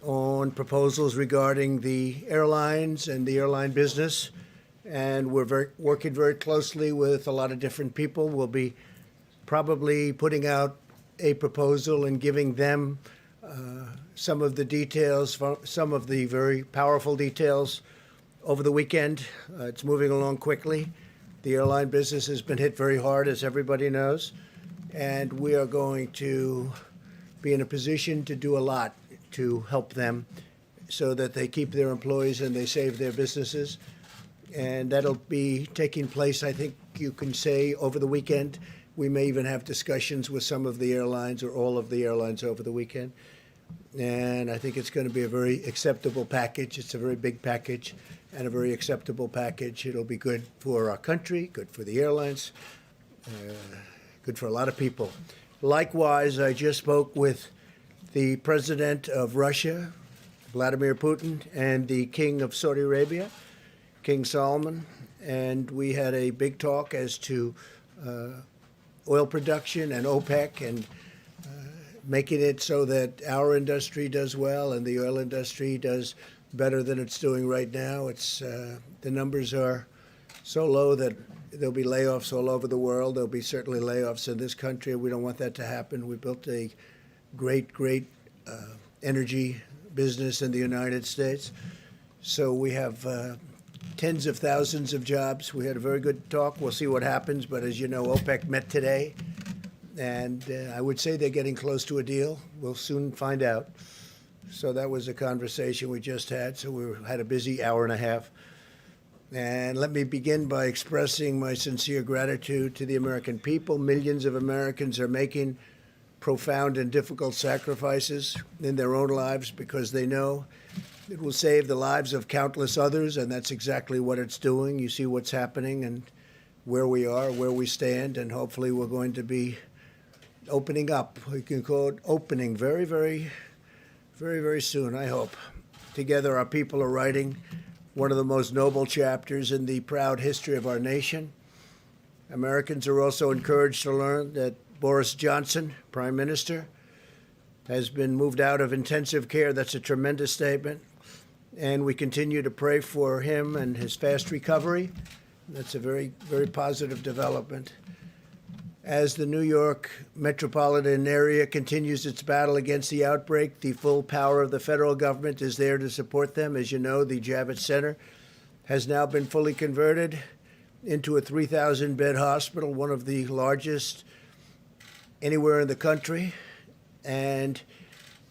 on proposals regarding the airlines and the airline business. And we're working very closely with a lot of different people. We'll be probably putting out a proposal and giving them some of the details, some of the very powerful details over the weekend. It's moving along quickly. The airline business has been hit very hard, as everybody knows, and we are going to be in a position to do a lot to help them so that they keep their employees and they save their businesses. And that'll be taking place, I think you can say, over the weekend. We may even have discussions with some of the airlines or all of the airlines over the weekend. And I think it's going to be a very acceptable package. It's a very big package and a very acceptable package. It'll be good for our country, good for the airlines, good for a lot of people. Likewise, I just spoke with the president of Russia, Vladimir Putin, and the king of Saudi Arabia, King Salman, and we had a big talk as to oil production and OPEC and making it so that our industry does well and the oil industry does better than it's doing right now. It's the numbers are so low that there'll be layoffs all over the world. There'll be certainly layoffs in this country. We don't want that to happen. We built a great energy business in the United States. So we have tens of thousands of jobs. We had a very good talk. We'll see what happens. But as you know, OPEC met today, and I would say they're getting close to a deal. We'll soon find out. So that was a conversation we just had. So we had a busy hour and a half. And let me begin by expressing my sincere gratitude to the American people. Millions of Americans are making profound and difficult sacrifices in their own lives because they know it will save the lives of countless others, and that's exactly what it's doing. You see what's happening and where we are, where we stand, and hopefully we're going to be opening up. We can call it opening very, very, very, very soon, I hope. Together, our people are writing one of the most noble chapters in the proud history of our nation. Americans are also encouraged to learn that Boris Johnson, Prime Minister, has been moved out of intensive care. That's a tremendous statement. And we continue to pray for him and his fast recovery. That's a very, very positive development. As the New York metropolitan area continues its battle against the outbreak, the full power of the federal government is there to support them. As you know, the Javits Center has now been fully converted into a 3,000-bed hospital, one of the largest anywhere in the country. And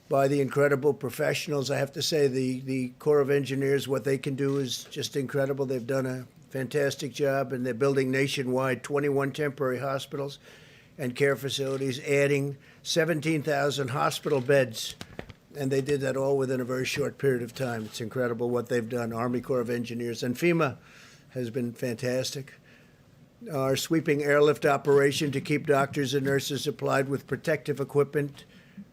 by the incredible professionals, I have to say the Corps of Engineers, what they can do is just incredible. They've done a fantastic job, and they're building nationwide 21 temporary hospitals and care facilities, adding 17,000 hospital beds. And they did that all within a very short period of time. It's incredible what they've done. Army Corps of Engineers and FEMA has been fantastic. Our sweeping airlift operation to keep doctors and nurses supplied with protective equipment.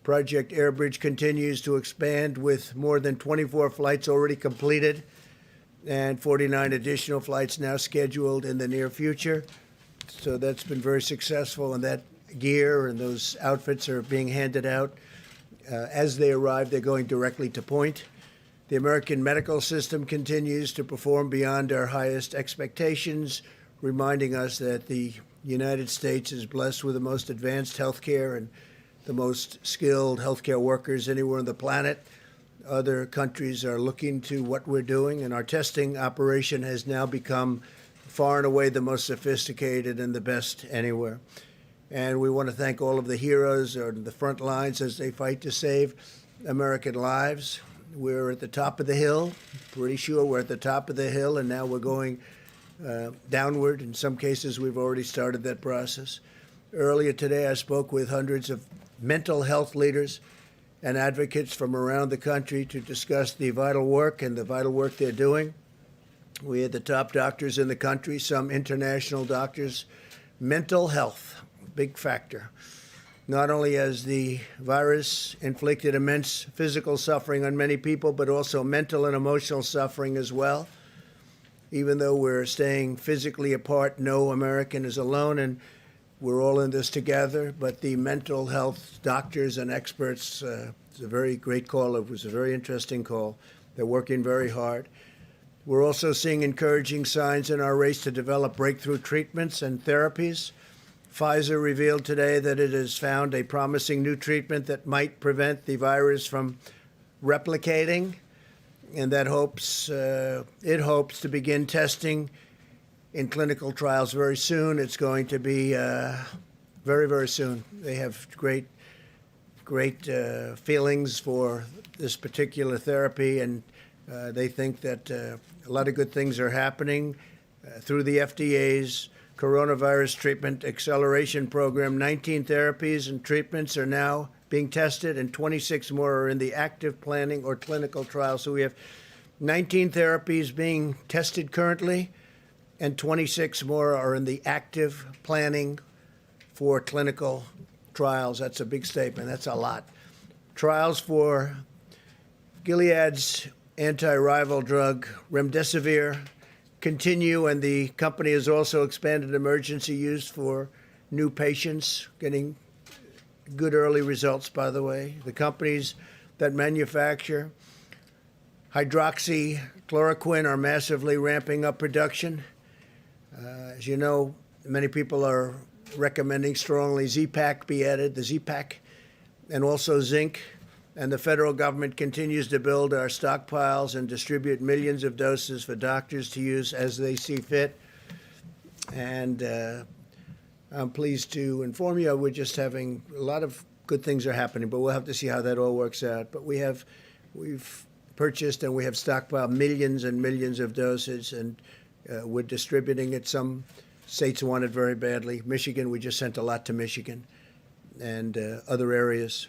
Project Airbridge continues to expand with more than 24 flights already completed and 49 additional flights now scheduled in the near future. So that's been very successful, and that gear and those outfits are being handed out. As they arrive, they're going directly to point. The American medical system continues to perform beyond our highest expectations, reminding us that the United States is blessed with the most advanced health care and the most skilled healthcare workers anywhere on the planet. Other countries are looking to what we're doing, and our testing operation has now become far and away the most sophisticated and the best anywhere. And we want to thank all of the heroes on the front lines as they fight to save American lives. We're at the top of the hill, pretty sure we're at the top of the hill, and now we're going downward. In some cases, we've already started that process. Earlier today, I spoke with hundreds of mental health leaders and advocates from around the country to discuss the vital work and the vital work they're doing. We had the top doctors in the country, some international doctors. Mental health, big factor. Not only has the virus inflicted immense physical suffering on many people, but also mental and emotional suffering as well. Even though we're staying physically apart, no American is alone, and we're all in this together. But the mental health doctors and experts, it's a very great call. It was a very interesting call. They're working very hard. We're also seeing encouraging signs in our race to develop breakthrough treatments and therapies. Pfizer revealed today that it has found a promising new treatment that might prevent the virus from replicating, and that it hopes to begin testing in clinical trials very soon. It's going to be very, very soon. They have great feelings for this particular therapy, and they think that a lot of good things are happening through the FDA's Coronavirus Treatment Acceleration Program. 19 therapies and treatments are now being tested, and 26 more are in the active planning or clinical trial. So we have 19 therapies being tested currently, and 26 more are in the active planning for clinical trials. That's a big statement. That's a lot. Trials for Gilead's anti-rival drug remdesivir continue, and the company has also expanded emergency use for new patients, getting good early results, by the way. The companies that manufacture hydroxychloroquine are massively ramping up production. As you know, many people are recommending strongly Z-Pak be added, the Z-Pak, and also zinc. And the federal government continues to build our stockpiles and distribute millions of doses for doctors to use as they see fit. And I'm pleased to inform you we're just having a lot of good things are happening, but we'll have to see how that all works out. But we've purchased and we have stockpiled millions and millions of doses, and We're distributing it. Some states want it very badly. Michigan, we just sent a lot to Michigan and other areas.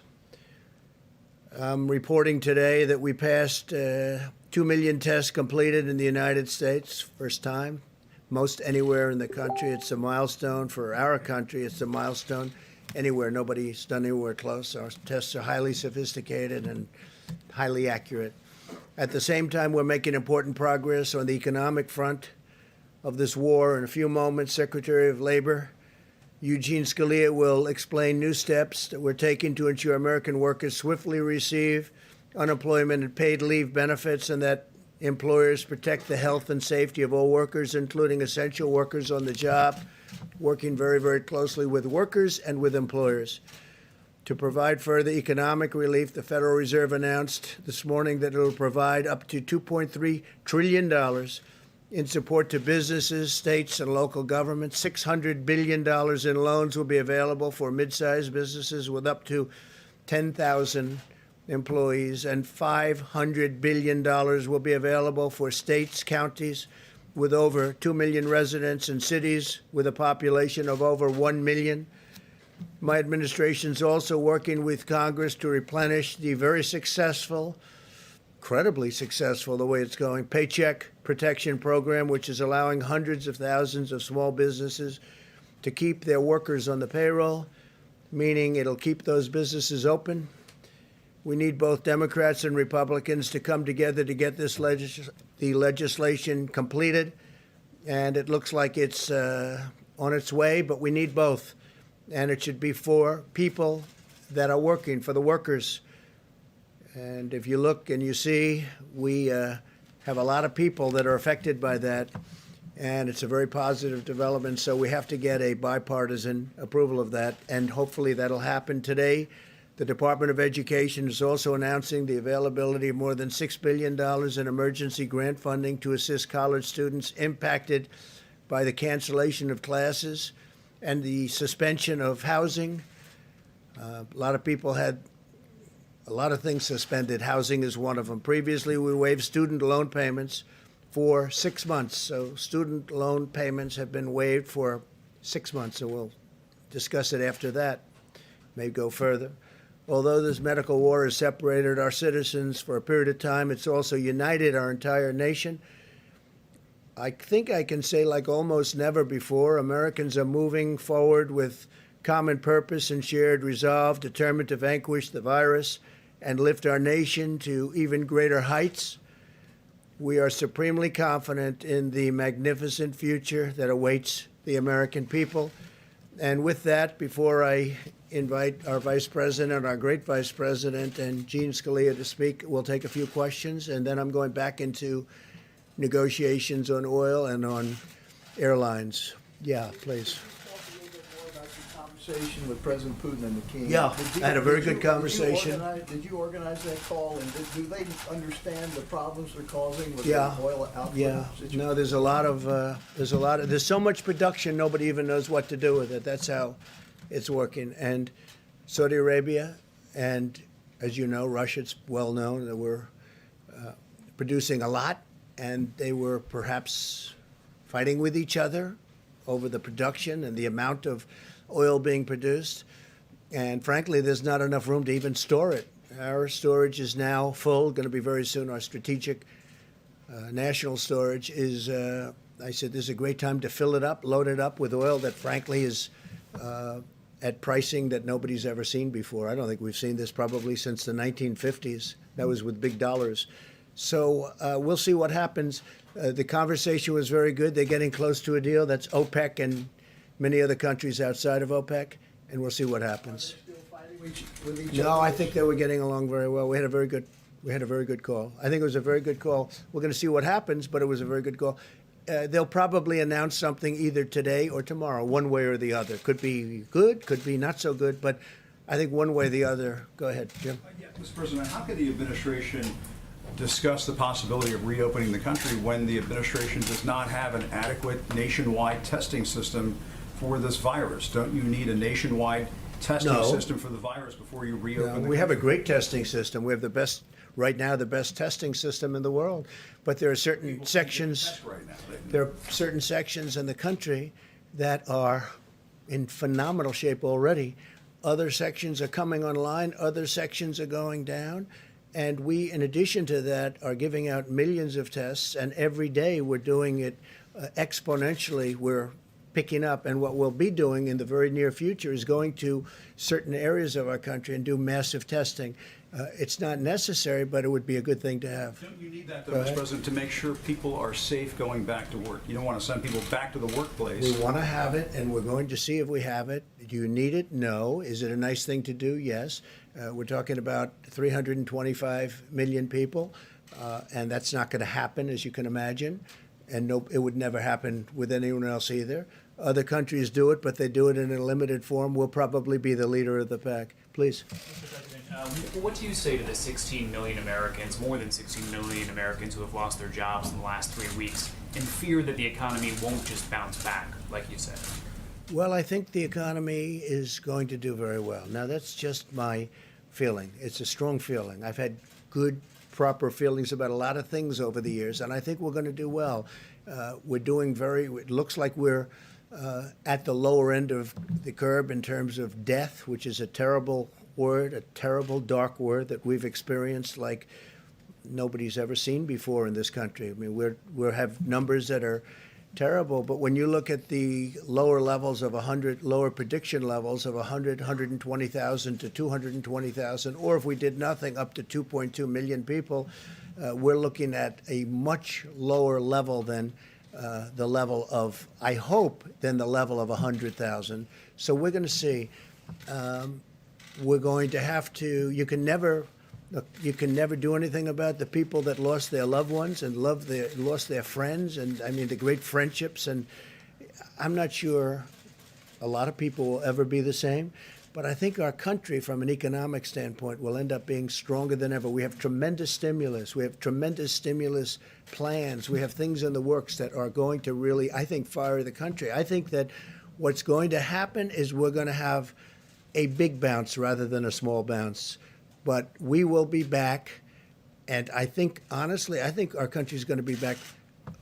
I'm reporting today that we passed 2 million tests completed in the United States, first time. Most anywhere in the country. It's a milestone for our country. It's a milestone anywhere. Nobody's done anywhere close. Our tests are highly sophisticated and highly accurate. At the same time, we're making important progress on the economic front of this war. In a few moments, Secretary of Labor Eugene Scalia will explain new steps that we're taking to ensure American workers swiftly receive unemployment and paid leave benefits, and that employers protect the health and safety of all workers, including essential workers on the job, working very, very closely with workers and with employers. To provide further economic relief, the Federal Reserve announced this morning that it will provide up to $2.3 trillion in support to businesses, states, and local governments. $600 billion in loans will be available for mid-sized businesses with up to 10,000 employees, and $500 billion will be available for states, counties with over 2 million residents, and cities with a population of over 1 million. My administration is also working with Congress to replenish the very successful, incredibly successful, the way it's going, Paycheck Protection Program, which is allowing hundreds of thousands of small businesses to keep their workers on the payroll, meaning it'll keep those businesses open. We need both Democrats and Republicans to come together to get this the legislation completed, and it looks like it's on its way, but we need both. And it should be for people that are working, for the workers. And if you look and you see, we have a lot of people that are affected by that, and it's a very positive development, so we have to get a bipartisan approval of that, and hopefully that'll happen today. The Department of Education is also announcing the availability of more than $6 billion in emergency grant funding to assist college students impacted by the cancellation of classes and the suspension of housing. A lot of people had a lot of things suspended. Housing is one of them. Previously, we waived student loan payments for 6 months. So student loan payments have been waived for 6 months, and we'll discuss it after that, may go further. Although this medical war has separated our citizens for a period of time, it's also united our entire nation. I think I can say, like almost never before, Americans are moving forward with common purpose and shared resolve, determined to vanquish the virus and lift our nation to even greater heights. We are supremely confident in the magnificent future that awaits the American people. And with that, before I invite our Vice President, our great Vice President, and Gene Scalia to speak, we'll take a few questions, and then I'm going back into negotiations on oil and on airlines. Yeah, please. Conversation with President Putin and the King. Yeah, I had a very good conversation. Did you organize that call, and do they understand the problems they're causing with Yeah, the oil output? yeah. No, there's there's so much production, nobody even knows what to do with it. That's how it's working. And Saudi Arabia and, as you know, Russia, it's well known that we're producing a lot, and they were perhaps fighting with each other over the production and the amount of oil being produced. And frankly, there's not enough room to even store it. Our storage is now full, going to be very soon. Our strategic national storage is, I said, this is a great time to fill it up, load it up with oil that frankly is at pricing that nobody's ever seen before. I don't think we've seen this probably since the 1950s. That was with big dollars. So we'll see what happens. The conversation was very good. They're getting close to a deal. That's OPEC and many other countries outside of OPEC, and we'll see what happens. Are they still fighting with each No, other? I think they were getting along very well. We had a very good call. I think it was a very good call. We're going to see what happens, but it was a very good call. They'll probably announce something either today or tomorrow, one way or the other. Could be good, could be not so good, but I think one way or the other. Go ahead, Jim. Yeah, Mr. President, how could the administration discuss the possibility of reopening the country when the administration does not have an adequate nationwide testing system for this virus? Don't you need a nationwide testing No. system for the virus before you reopen the We have a country? great testing system. We have the best, right now, the best testing system in the world. But there are certain People can't sections. test right now. There are certain sections in the country that are in phenomenal shape already. Other sections are coming online, other sections are going down. And we, in addition to that, are giving out millions of tests, and every day we're doing it exponentially. We're picking up, and what we'll be doing in the very near future is going to certain areas of our country and do massive testing. It's not necessary, but it would be a good thing to have. Don't you need that, Go though, Mr. ahead. President, to make sure people are safe going back to work? You don't want to send people back to the workplace. We want to have it, and we're going to see if we have it. Do you need it? No. Is it a nice thing to do? Yes. We're talking about 325 million people, and that's not going to happen, as you can imagine. And no, it would never happen with anyone else either. Other countries do it, but they do it in a limited form. We'll probably be the leader of the pack. Please. Mr. President, what do you say to the 16 million Americans, more than 16 million Americans who have lost their jobs in the last 3 weeks and fear that the economy won't just bounce back, like you said? Well, I think the economy is going to do very well. Now, that's just my feeling. It's a strong feeling. I've had good, proper feelings about a lot of things over the years, and I think we're going to do well. We're doing it looks like we're at the lower end of the curve in terms of death, which is a terrible word, a terrible, dark word that we've experienced like nobody's ever seen before in this country. I mean, we have numbers that are terrible, but when you look at the lower levels of 100, lower prediction levels of 100, 120,000 to 220,000, or if we did nothing, up to 2.2 million people, we're looking at a much lower level than the level of, I hope, than the level of 100,000. So we're going to see. We're going to have to, you can never do anything about the people that lost their loved ones and lost their friends, and I mean the great friendships. And I'm not sure a lot of people will ever be the same, but I think our country, from an economic standpoint, will end up being stronger than ever. We have tremendous stimulus. We have tremendous stimulus plans. We have things in the works that are going to really, I think, fire the country. I think that what's going to happen is we're going to have a big bounce rather than a small bounce. But we will be back, and I think, honestly, I think our country's going to be back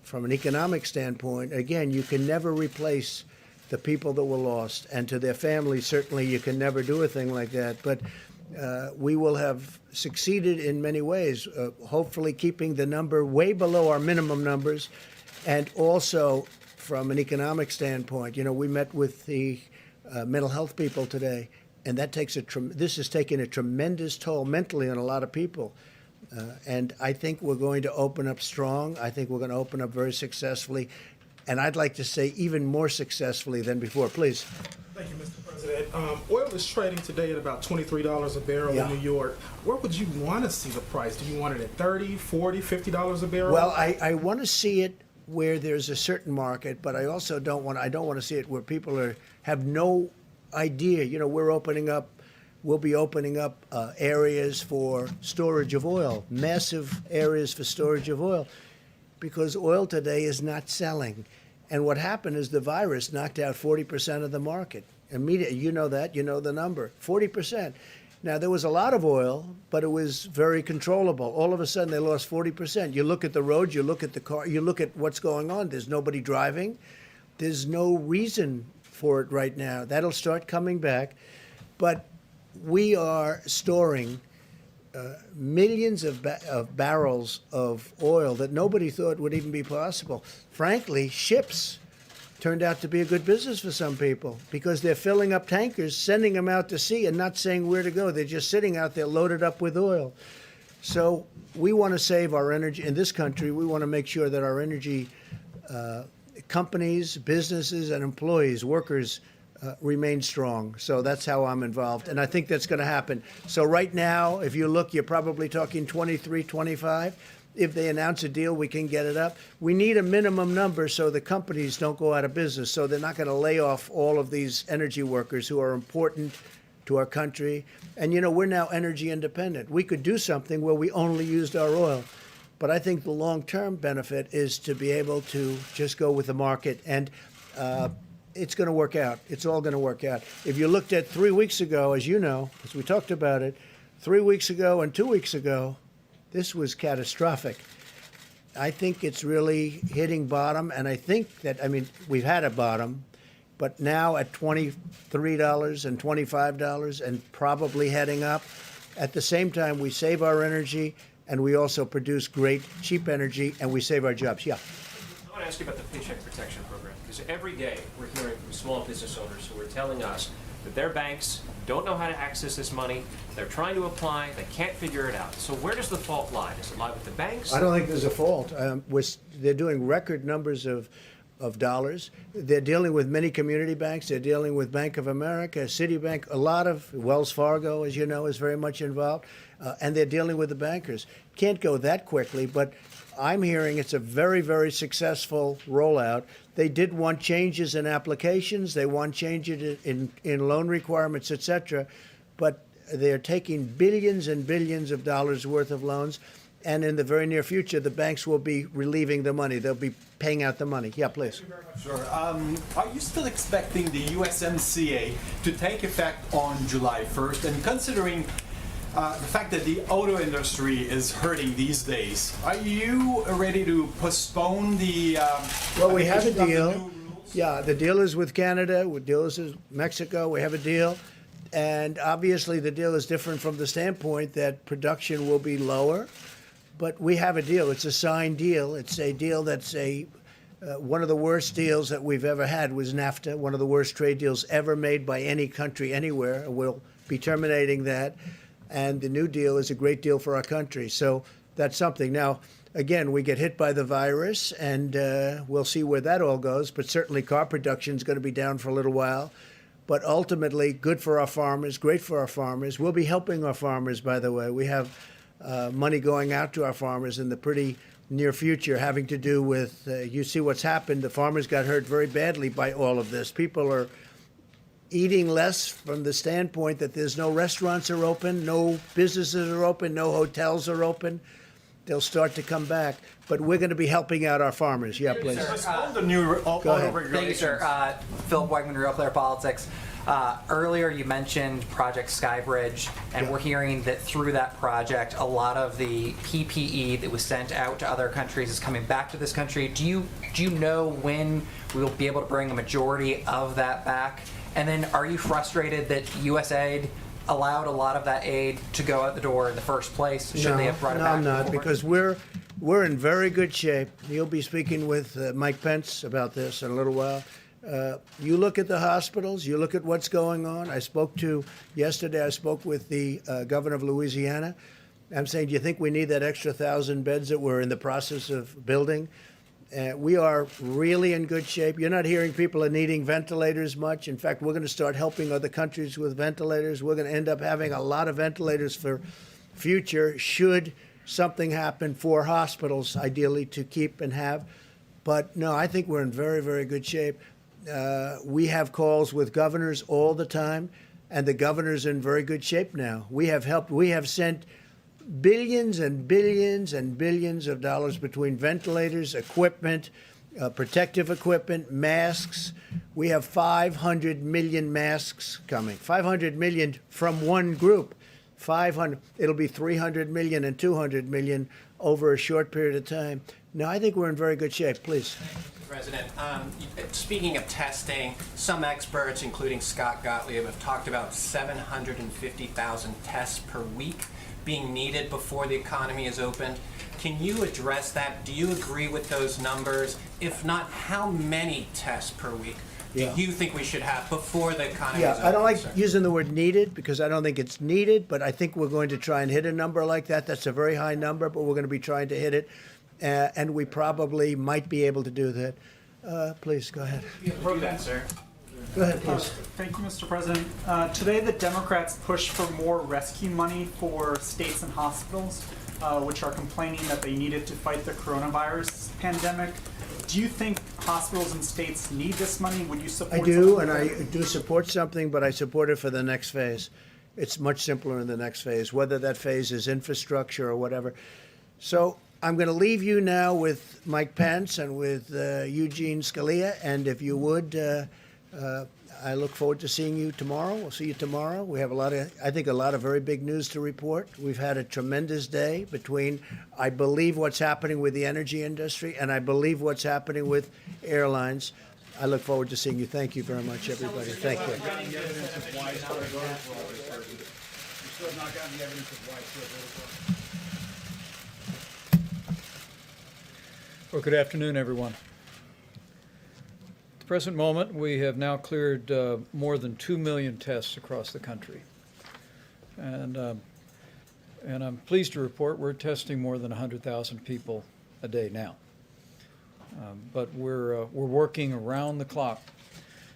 from an economic standpoint. Again, you can never replace the people that were lost, and to their families, certainly you can never do a thing like that. But we will have succeeded in many ways, hopefully keeping the number way below our minimum numbers, and also from an economic standpoint. You know, we met with the mental health people today, and that takes this has taken a tremendous toll mentally on a lot of people. And I think we're going to open up strong. I think we're going to open up very successfully. And I'd like to say even more successfully than before. Please. Thank you, Mr. President. Oil is trading today at about $23 a barrel in New York. Where would you want to see the price? Do you want it at $30, $40, $50 a barrel? Well, I want to see it where there's a certain market, but I also don't want to see it where people have no idea. You know, we'll be opening up areas for storage of oil, massive areas for storage of oil, because oil today is not selling. And what happened is the virus knocked out 40% of the market. Immediately, you know that, you know the number, 40%. Now, there was a lot of oil, but it was very controllable. All of a sudden, they lost 40%. You look at the roads, you look at the car, you look at what's going on. There's nobody driving. There's no reason for it right now. That'll start coming back. But we are storing millions of barrels of oil that nobody thought would even be possible. Frankly, ships turned out to be a good business for some people because they're filling up tankers, sending them out to sea and not saying where to go. They're just sitting out there loaded up with oil. So we want to save our energy in this country. We want to make sure that our energy companies, businesses, and employees, workers, remain strong. So that's how I'm involved. And I think that's going to happen. So right now, if you look, you're probably talking 23, 25. If they announce a deal, we can get it up. We need a minimum number so the companies don't go out of business. So they're not going to lay off all of these energy workers who are important to our country. And, you know, we're now energy independent. We could do something where we only used our oil. But I think the long-term benefit is to be able to just go with the market. And it's going to work out. It's all going to work out. If you looked at 3 weeks ago, as you know, as we talked about it, 3 weeks ago and 2 weeks ago, this was catastrophic. I think it's really hitting bottom, and I think that, I mean, we've had a bottom, but now at $23 and $25 and probably heading up. At the same time, we save our energy, and we also produce great, cheap energy, and we save our jobs. Yeah. I want to ask you about the Paycheck Protection Program, because every day we're hearing from small business owners who are telling us that their banks don't know how to access this money, they're trying to apply, they can't figure it out. So where does the fault lie? Does it lie with the banks? I don't think there's a fault. They're doing record numbers of dollars. They're dealing with many community banks. They're dealing with Bank of America, Citibank, a lot of Wells Fargo, as you know, is very much involved. And they're dealing with the bankers. Can't go that quickly, but I'm hearing it's a very, very successful rollout. They did want changes in applications. They want changes in loan requirements, et cetera. But they're taking billions and billions of dollars worth of loans. And in the very near future, the banks will be relieving the money. They'll be paying out the money. Yeah, please. Sure. Are you still expecting the USMCA to take effect on July 1st? And considering the fact that the auto industry is hurting these days, are you ready to postpone the Well, we have a application of the deal. new rules? Yeah, the deal is with Canada, the deal is with Mexico. We have a deal. And obviously, the deal is different from the standpoint that production will be lower. But we have a deal. It's a signed deal. It's a deal that's one of the worst deals that we've ever had was NAFTA, one of the worst trade deals ever made by any country anywhere. We'll be terminating that. And the new deal is a great deal for our country. So that's something. Now, again, we get hit by the virus, and we'll see where that all goes. But certainly car production is going to be down for a little while. But ultimately, good for our farmers, great for our farmers. We'll be helping our farmers, by the way. We have money going out to our farmers in the pretty near future having to do with, you see what's happened. The farmers got hurt very badly by all of this. People are eating less from the standpoint that there's no restaurants are open, no businesses are open, no hotels are open. They'll start to come back. But we're going to be helping out our farmers. Yeah, please. Postpone the new auto ahead. regulations. Thank you, sir. Philip Wegman, Real Clear Politics. Earlier you mentioned Project Skybridge, and we're hearing that through that project, a lot of the PPE that was sent out to other countries is coming back to this country. Do you know when we will be able to bring a majority of that back? And then are you frustrated that USAID allowed a lot of that aid to go out the door in the first place? Should they have brought it back? I'm not, before? because we're in very good shape. You'll be speaking with Mike Pence about this in a little while. You look at the hospitals, you look at what's going on. Yesterday I spoke with the governor of Louisiana. I'm saying, do you think we need that extra 1,000 beds that we're in the process of building? We are really in good shape. You're not hearing people are needing ventilators much. In fact, we're going to start helping other countries with ventilators. We're going to end up having a lot of ventilators for future should something happen for hospitals, ideally to keep and have. But no, I think we're in very, very good shape. We have calls with governors all the time, and the governor's in very good shape now. We have sent billions and billions and billions of dollars between ventilators, equipment, protective equipment, masks. We have 500 million masks coming. 500 million from one group. 500. It'll be 300 million and 200 million over a short period of time. No, I think we're in very good shape. Please. President, speaking of testing, some experts, including Scott Gottlieb, have talked about 750,000 tests per week being needed before the economy is opened. Can you address that? Do you agree with those numbers? If not, how many tests per week do you think we should have before the economy is open? I don't like using the word needed because I don't think it's needed, but I think we're going to try and hit a number like that. That's a very high number, but we're going to be trying to hit it. And we probably might be able to do that. Please, go ahead. Prove that, sir. Go ahead, please. Thank you, Mr. President. Today, the Democrats pushed for more rescue money for states and hospitals, which are complaining that they need it to fight the coronavirus pandemic. Do you think hospitals and states need this money? Would you support I do, something and like I that? do support something, but I support it for the next phase. It's much simpler in the next phase, whether that phase is infrastructure or whatever. So I'm going to leave you now with Mike Pence and with Eugene Scalia, and if you would I look forward to seeing you tomorrow. We'll see you tomorrow. We have I think, a lot of very big news to report. We've had a tremendous day between, I believe, what's happening with the energy industry, and I believe what's happening with airlines. I look forward to seeing you. Thank you very much, everybody. Thank you. You still have not gotten the evidence of widespread voter fraud. Well, good afternoon, everyone. At the present moment, we have now cleared more than 2 million tests across the country. And I'm pleased to report we're testing more than 100,000 people a day now. But we're working around the clock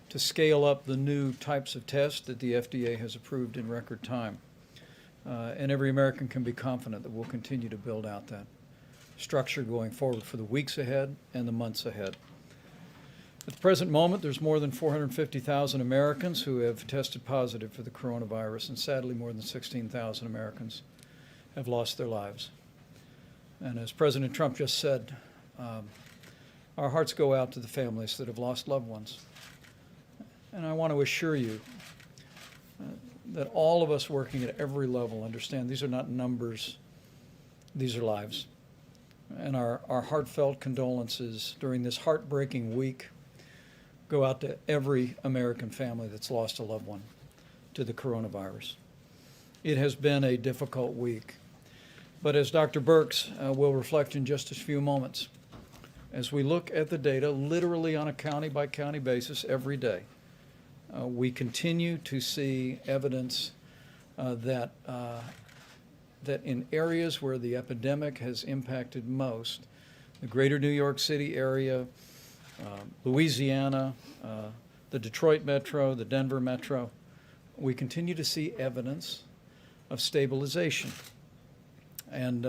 to scale up the new types of tests that the FDA has approved in record time. And every American can be confident that we'll continue to build out that structure going forward for the weeks ahead and the months ahead. At the present moment, there's more than 450,000 Americans who have tested positive for the coronavirus, and sadly, more than 16,000 Americans have lost their lives. And as President Trump just said, our hearts go out to the families that have lost loved ones. And I want to assure you that all of us working at every level understand these are not numbers, these are lives. And our heartfelt condolences during this heartbreaking week go out to every American family that's lost a loved one to the coronavirus. It has been a difficult week. But as Dr. Birx will reflect in just a few moments, as we look at the data literally on a county-by-county basis every day, we continue to see evidence that in areas where the epidemic has impacted most, the greater New York City area, Louisiana, the Detroit metro, the Denver metro, we continue to see evidence of stabilization. And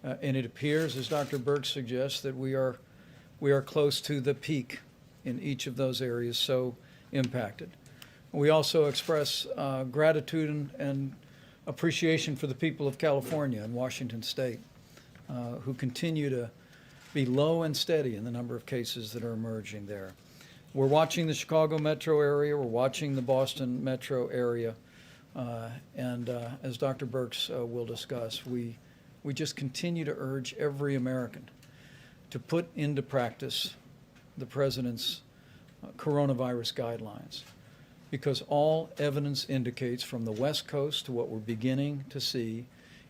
it appears, as Dr. Birx suggests, that we are close to the peak in each of those areas so impacted. We also express gratitude and appreciation for the people of California and Washington State, who continue to be low and steady in the number of cases that are emerging there. We're watching the Chicago metro area, we're watching the Boston metro area, and as Dr. Birx will discuss, we just continue to urge every American to put into practice the President's coronavirus guidelines, because all evidence indicates from the West Coast to what we're beginning to see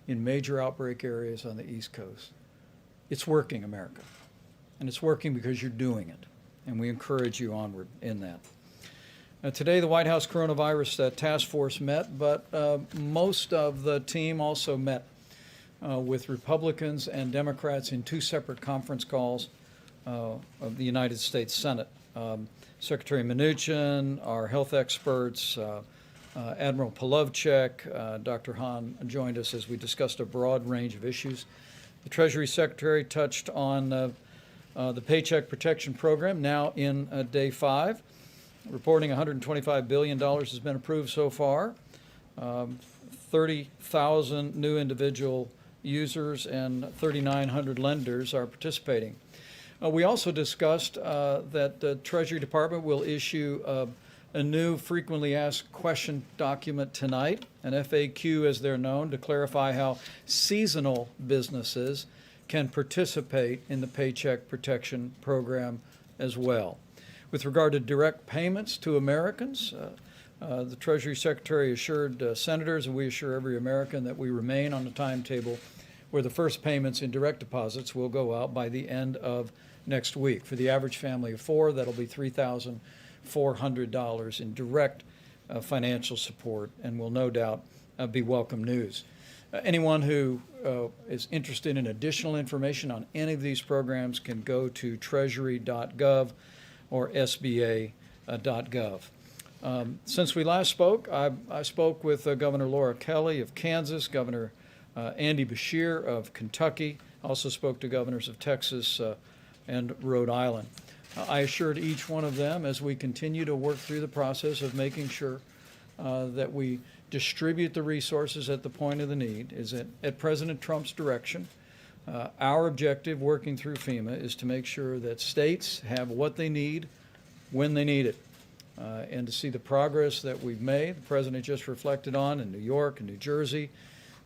in major outbreak areas on the East Coast. It's working, America, and it's working because you're doing it, and we encourage you onward in that. Today, the White House Coronavirus Task Force met, but most of the team also met with Republicans and Democrats in two separate conference calls of the United States Senate. Secretary Mnuchin, our health experts, Admiral Polovchek, Dr. Hahn joined us as we discussed a broad range of issues. The Treasury Secretary touched on the Paycheck Protection Program, now in day 5, reporting $125 billion has been approved so far. 30,000 new individual users and 3,900 lenders are participating. We also discussed that the Treasury Department will issue a new frequently asked question document tonight, an FAQ as they're known, to clarify how seasonal businesses can participate in the Paycheck Protection Program as well. With regard to direct payments to Americans, the Treasury Secretary assured senators, and we assure every American, that we remain on the timetable where the first payments in direct deposits will go out by the end of next week. For the average family of 4, that'll be $3,400 in direct financial support, and will no doubt be welcome news. Anyone who is interested in additional information on any of these programs can go to treasury.gov or sba.gov. Since we last spoke, I spoke with Governor Laura Kelly of Kansas, Governor Andy Beshear of Kentucky, also spoke to governors of Texas and Rhode Island. I assured each one of them, as we continue to work through the process of making sure that we distribute the resources at the point of the need, is that at President Trump's direction, our objective working through FEMA is to make sure that states have what they need when they need it. and to see the progress that we've made. The President just reflected on in New York and New Jersey,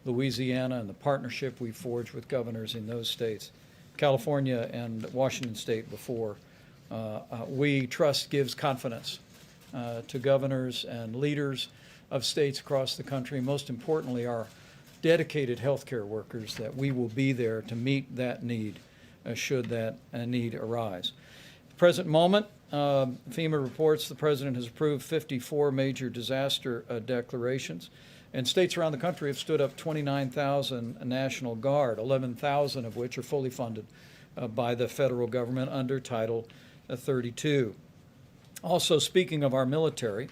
Louisiana, and the partnership we forged with governors in those states, California and Washington State before. We trust gives confidence to governors and leaders of states across the country, most importantly our dedicated healthcare workers, that we will be there to meet that need should that need arise. At the present moment, FEMA reports the President has approved 54 major disaster declarations, and states around the country have stood up 29,000 National Guard, 11,000 of which are fully funded by the federal government under Title 32. Also, speaking of our military,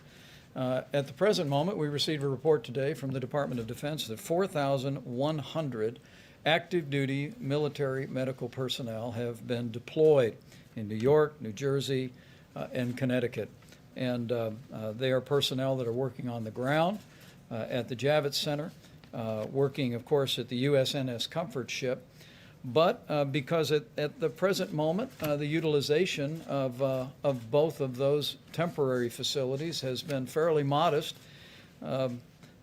at the present moment, we received a report today from the Department of Defense that 4,100 active duty military medical personnel have been deployed in New York, New Jersey, and Connecticut. And they are personnel that are working on the ground at the Javits Center, working, of course, at the USNS Comfort ship. But because at the present moment, the utilization of both of those temporary facilities has been fairly modest. The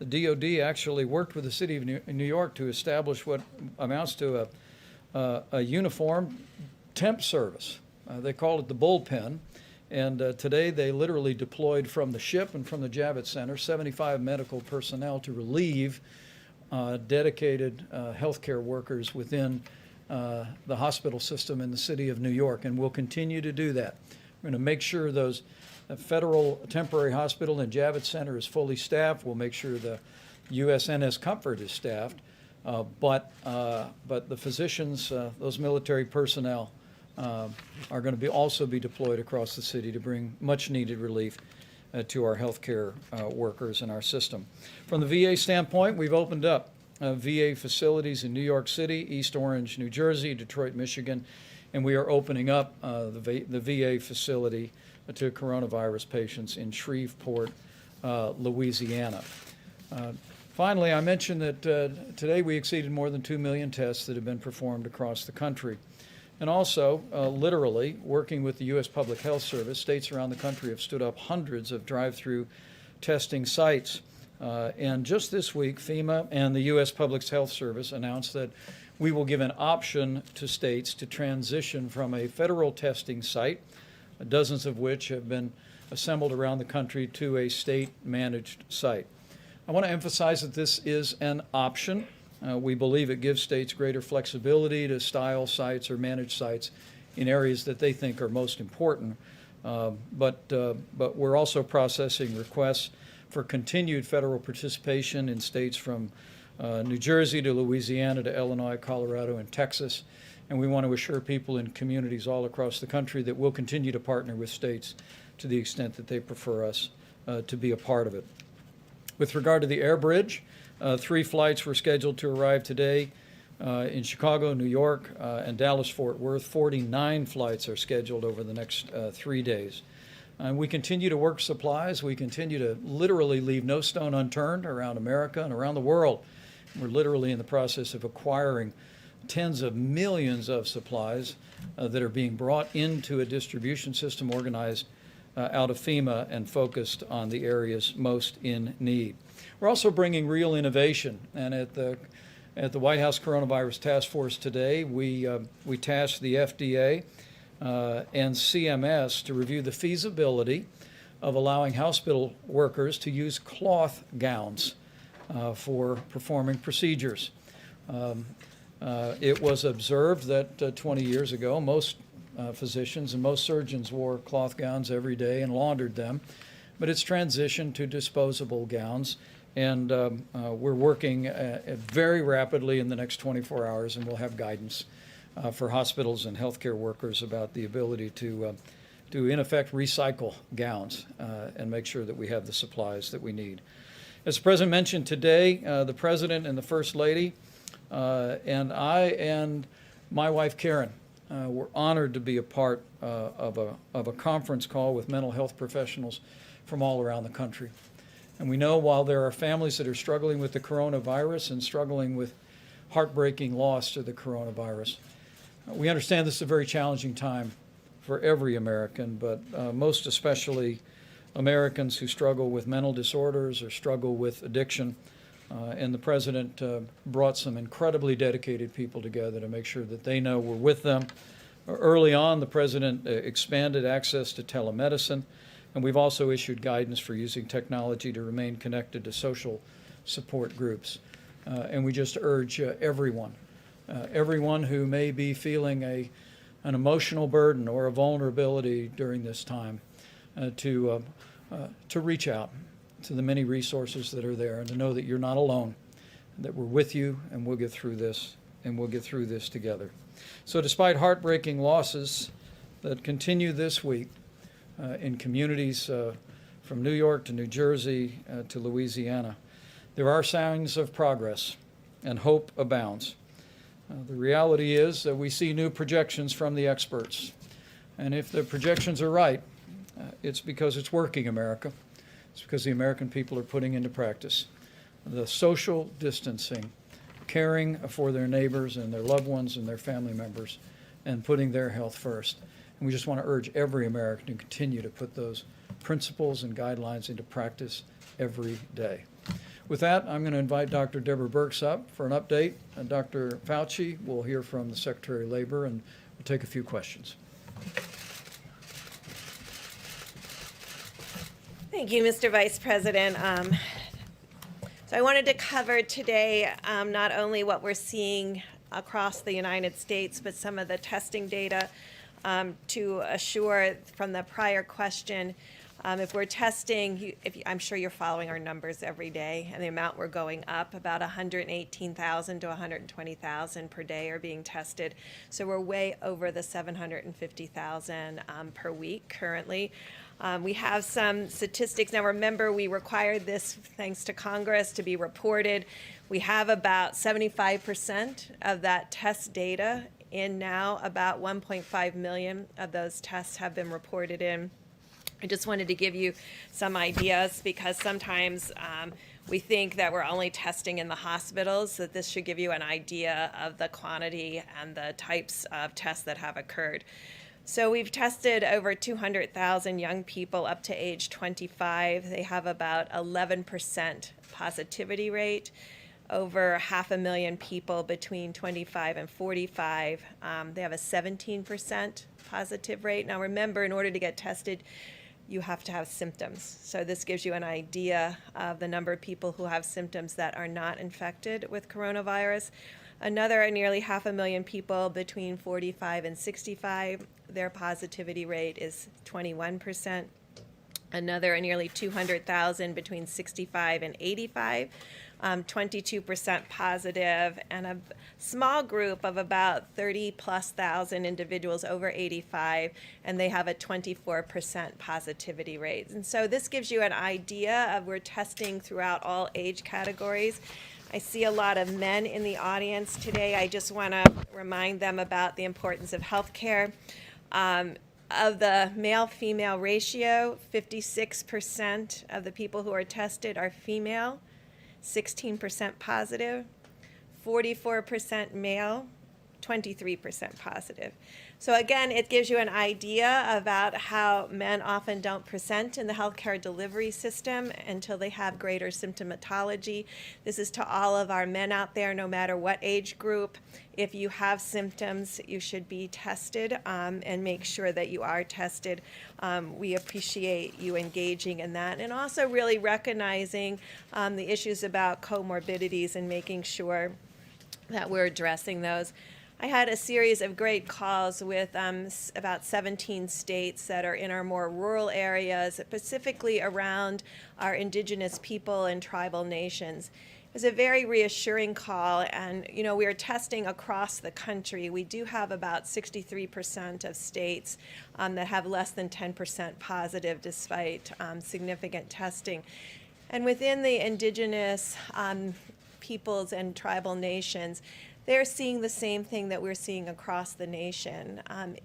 DOD actually worked with the city of New York to establish what amounts to a uniform temp service. They call it the bullpen. And today they literally deployed from the ship and from the Javits Center 75 medical personnel to relieve dedicated healthcare workers within the hospital system in the city of New York, and we'll continue to do that. We're going to make sure those federal temporary hospital and Javits Center is fully staffed. We'll make sure the USNS Comfort is staffed, but the physicians, those military personnel, are going to also be deployed across the city to bring much needed relief to our healthcare workers in our system. From the VA standpoint, we've opened up VA facilities in New York City, East Orange, New Jersey, Detroit, Michigan, and we are opening up the VA facility to coronavirus patients in Shreveport, Louisiana. Finally, I mentioned that today we exceeded more than 2 million tests that have been performed across the country. And also, literally, working with the U.S. Public Health Service, states around the country have stood up hundreds of drive-through testing sites. And just this week, FEMA and the U.S. Public Health Service announced that we will give an option to states to transition from a federal testing site, dozens of which have been assembled around the country, to a state-managed site. I want to emphasize that this is an option. We believe it gives states greater flexibility to style sites or manage sites in areas that they think are most important. But we're also processing requests for continued federal participation in states from New Jersey to Louisiana to Illinois, Colorado, and Texas. And we want to assure people in communities all across the country that we'll continue to partner with states to the extent that they prefer us to be a part of it. With regard to the air bridge, 3 flights were scheduled to arrive today in Chicago, New York, and Dallas-Fort Worth. 49 flights are scheduled over the next 3 days. And we continue to work supplies. We continue to literally leave no stone unturned around America and around the world. We're literally in the process of acquiring tens of millions of supplies that are being brought into a distribution system organized out of FEMA and focused on the areas most in need. We're also bringing real innovation, and at the White House Coronavirus Task Force today, we tasked the FDA and CMS to review the feasibility of allowing hospital workers to use cloth gowns for performing procedures. It was observed that 20 years ago, most physicians and most surgeons wore cloth gowns every day and laundered them, but it's transitioned to disposable gowns. And we're working very rapidly in the next 24 hours, and we'll have guidance for hospitals and healthcare workers about the ability to in effect, recycle gowns and make sure that we have the supplies that we need. As the President mentioned today, the President and the First Lady and I and my wife Karen were honored to be a part of a conference call with mental health professionals from all around the country. And we know while there are families that are struggling with the coronavirus and struggling with heartbreaking loss to the coronavirus, we understand this is a very challenging time for every American, but most especially Americans who struggle with mental disorders or struggle with addiction. And the President brought some incredibly dedicated people together to make sure that they know we're with them. Early on, the President expanded access to telemedicine, and we've also issued guidance for using technology to remain connected to social support groups. And we just urge everyone who may be feeling an emotional burden or a vulnerability during this time to reach out to the many resources that are there and to know that you're not alone, that we're with you, and we'll get through this, and we'll get through this together. So despite heartbreaking losses that continue this week in communities from New York to New Jersey to Louisiana, there are signs of progress and hope abounds. The reality is that we see new projections from the experts. And if the projections are right, it's because it's working, America. It's because the American people are putting into practice the social distancing, caring for their neighbors and their loved ones and their family members, and putting their health first. And we just want to urge every American to continue to put those principles and guidelines into practice every day. With that, I'm going to invite Dr. Deborah Birx up for an update. And Dr. Fauci will hear from the Secretary of Labor, and we'll take a few questions. Thank you, Mr. Vice President. So I wanted to cover today not only what we're seeing across the United States, but some of the testing data to assure from the prior question, if we're testing, I'm sure you're following our numbers every day, and the amount we're going up, about 118,000 to 120,000 per day are being tested. So we're way over the 750,000 per week currently. We have some statistics. Now remember, we required this, thanks to Congress, to be reported. We have about 75% of that test data in now. About 1.5 million of those tests have been reported in. I just wanted to give you some ideas because sometimes we think that we're only testing in the hospitals, that this should give you an idea of the quantity and the types of tests that have occurred. So we've tested over 200,000 young people up to age 25. They have about 11% positivity rate. Over 500,000 people between 25 and 45. They have a 17% positive rate. Now remember, in order to get tested, you have to have symptoms. So this gives you an idea of the number of people who have symptoms that are not infected with coronavirus. Another nearly 500,000 people between 45 and 65, their positivity rate is 21%. Another nearly 200,000 between 65 and 85, 22% positive, and a small group of about 30,000+ individuals over 85, and they have a 24% positivity rate. And so this gives you an idea of we're testing throughout all age categories. I see a lot of men in the audience today. I just want to remind them about the importance of health care. Of the male-female ratio, 56% of the people who are tested are female, 16% positive, 44% male, 23% positive. So again, it gives you an idea about how men often don't present in the healthcare delivery system until they have greater symptomatology. This is to all of our men out there, no matter what age group. If you have symptoms, you should be tested and make sure that you are tested. We appreciate you engaging in that, and also really recognizing the issues about comorbidities and making sure that we're addressing those. I had a series of great calls with about 17 states that are in our more rural areas, specifically around our indigenous people and tribal nations. It was a very reassuring call, and we are testing across the country. We do have about 63% of states that have less than 10% positive despite significant testing. And within the indigenous peoples and tribal nations, they're seeing the same thing that we're seeing across the nation.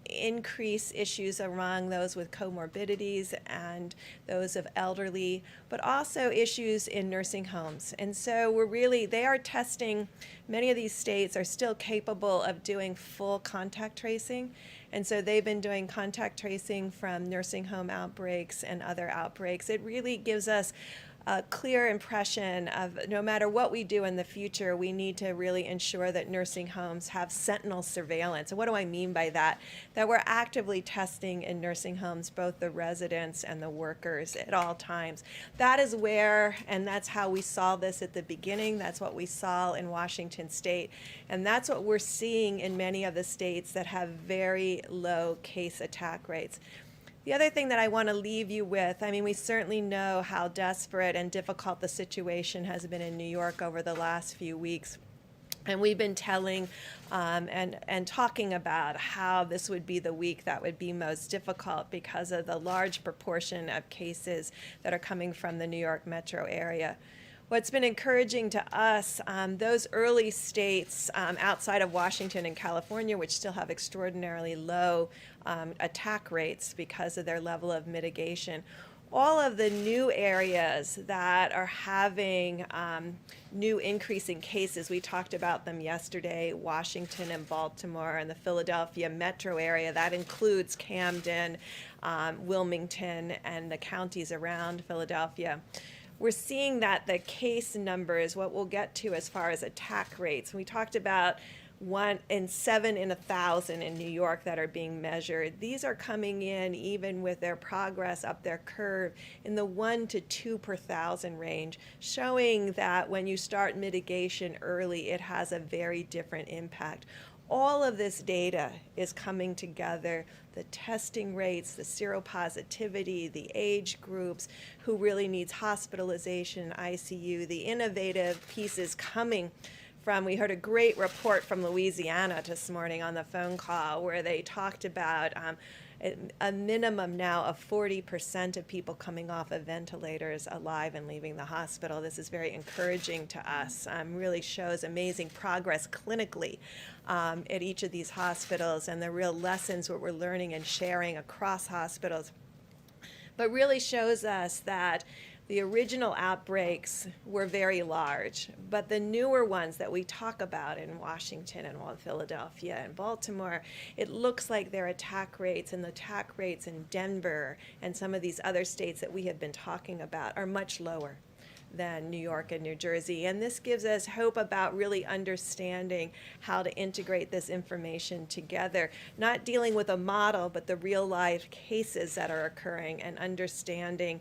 Increased issues among those with comorbidities and those of elderly, but also issues in nursing homes. And so they are testing, many of these states are still capable of doing full contact tracing. And so they've been doing contact tracing from nursing home outbreaks and other outbreaks. It really gives us a clear impression of no matter what we do in the future, we need to really ensure that nursing homes have sentinel surveillance. And what do I mean by that? That we're actively testing in nursing homes, both the residents and the workers at all times. That is where, and that's how we saw this at the beginning. That's what we saw in Washington State. And that's what we're seeing in many of the states that have very low case attack rates. The other thing that I want to leave you with, I mean, we certainly know how desperate and difficult the situation has been in New York over the last few weeks. And we've been telling and talking about how this would be the week that would be most difficult because of the large proportion of cases that are coming from the New York metro area. What's been encouraging to us, those early states outside of Washington and California, which still have extraordinarily low attack rates because of their level of mitigation, all of the new areas that are having new increasing cases, we talked about them yesterday, Washington and Baltimore and the Philadelphia metro area, that includes Camden, Wilmington, and the counties around Philadelphia. We're seeing that the case numbers, what we'll get to as far as attack rates, we talked about 1 in 7 in 1,000 in New York that are being measured. These are coming in even with their progress up their curve in the 1 to 2 per 1,000 range, showing that when you start mitigation early, it has a very different impact. All of this data is coming together, the testing rates, the seropositivity, the age groups, who really needs hospitalization, ICU, the innovative pieces coming from, we heard a great report from Louisiana this morning on the phone call where they talked about a minimum now of 40% of people coming off of ventilators alive and leaving the hospital. This is very encouraging to us. Really shows amazing progress clinically at each of these hospitals and the real lessons what we're learning and sharing across hospitals. But really shows us that the original outbreaks were very large, but the newer ones that we talk about in Washington and Philadelphia and Baltimore, it looks like their attack rates and the attack rates in Denver and some of these other states that we have been talking about are much lower than New York and New Jersey. And this gives us hope about really understanding how to integrate this information together, not dealing with a model, but the real life cases that are occurring and understanding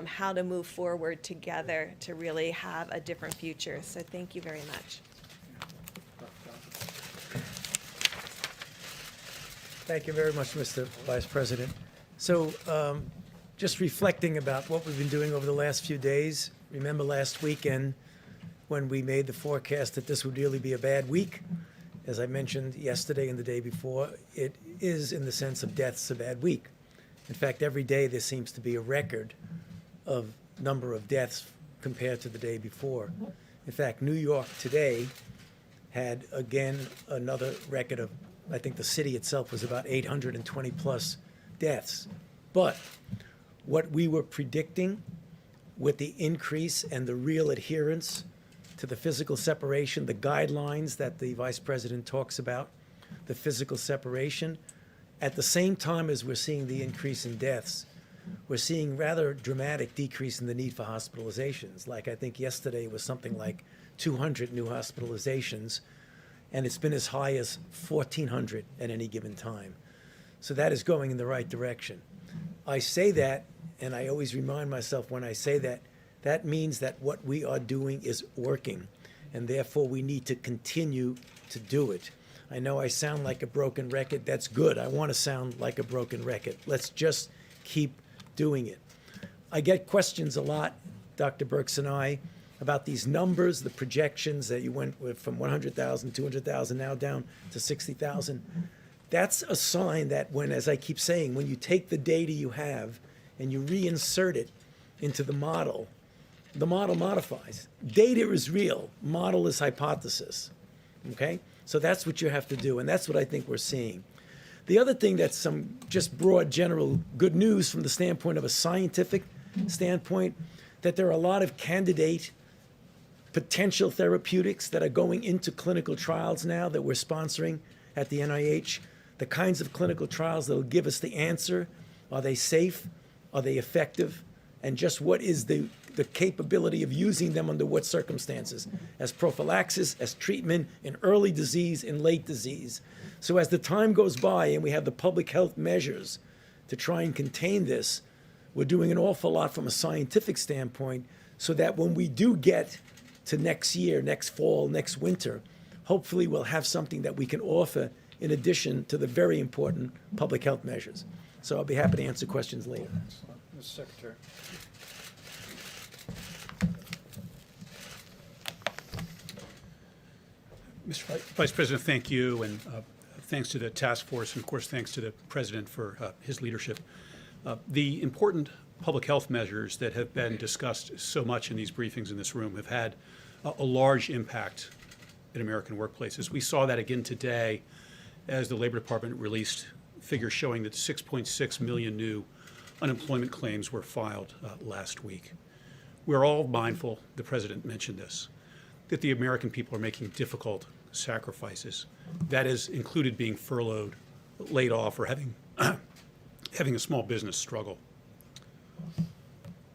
how to move forward together to really have a different future. So thank you very much. Thank you very much, Mr. Vice President. So just reflecting about what we've been doing over the last few days, remember last weekend when we made the forecast that this would really be a bad week? As I mentioned yesterday and the day before, it is, in the sense of deaths, a bad week. In fact, every day there seems to be a record of number of deaths compared to the day before. In fact, New York today had, again, another record of, I think the city itself was about 820 plus deaths. But what we were predicting with the increase and the real adherence to the physical separation, the guidelines that the Vice President talks about, the physical separation, at the same time as we're seeing the increase in deaths, we're seeing rather dramatic decrease in the need for hospitalizations. Like I think yesterday was something like 200 new hospitalizations, and it's been as high as 1,400 at any given time. So that is going in the right direction. I say that, and I always remind myself when I say that, that means that what we are doing is working, and therefore we need to continue to do it. I know I sound like a broken record. That's good. I want to sound like a broken record. Let's just keep doing it. I get questions a lot, Dr. Birx and I, about these numbers, the projections that you went with from 100,000, 200,000, now down to 60,000. That's a sign that when, as I keep saying, when you take the data you have and you reinsert it into the model modifies. Data is real, model is hypothesis, okay? So that's what you have to do, and that's what I think we're seeing. The other thing that's some just broad general good news from the standpoint of a scientific standpoint, that there are a lot of candidate potential therapeutics that are going into clinical trials now that we're sponsoring at the NIH, the kinds of clinical trials that will give us the answer. Are they safe? Are they effective? And just what is the capability of using them under what circumstances, as prophylaxis, as treatment in early disease, in late disease. So as the time goes by and we have the public health measures to try and contain this, we're doing an awful lot from a scientific standpoint so that when we do get to next year, next fall, next winter, hopefully we'll have something that we can offer in addition to the very important public health measures. So I'll be happy to answer questions later. Mr. Secretary. Mr. Vice President, thank you, and thanks to the task force, and of course thanks to the President for his leadership. The important public health measures that have been discussed so much in these briefings in this room have had a large impact in American workplaces. We saw that again today as the Labor Department released figures showing that 6.6 million new unemployment claims were filed last week. We're all mindful, the President mentioned this, that the American people are making difficult sacrifices. That has included being furloughed, laid off, or having a small business struggle.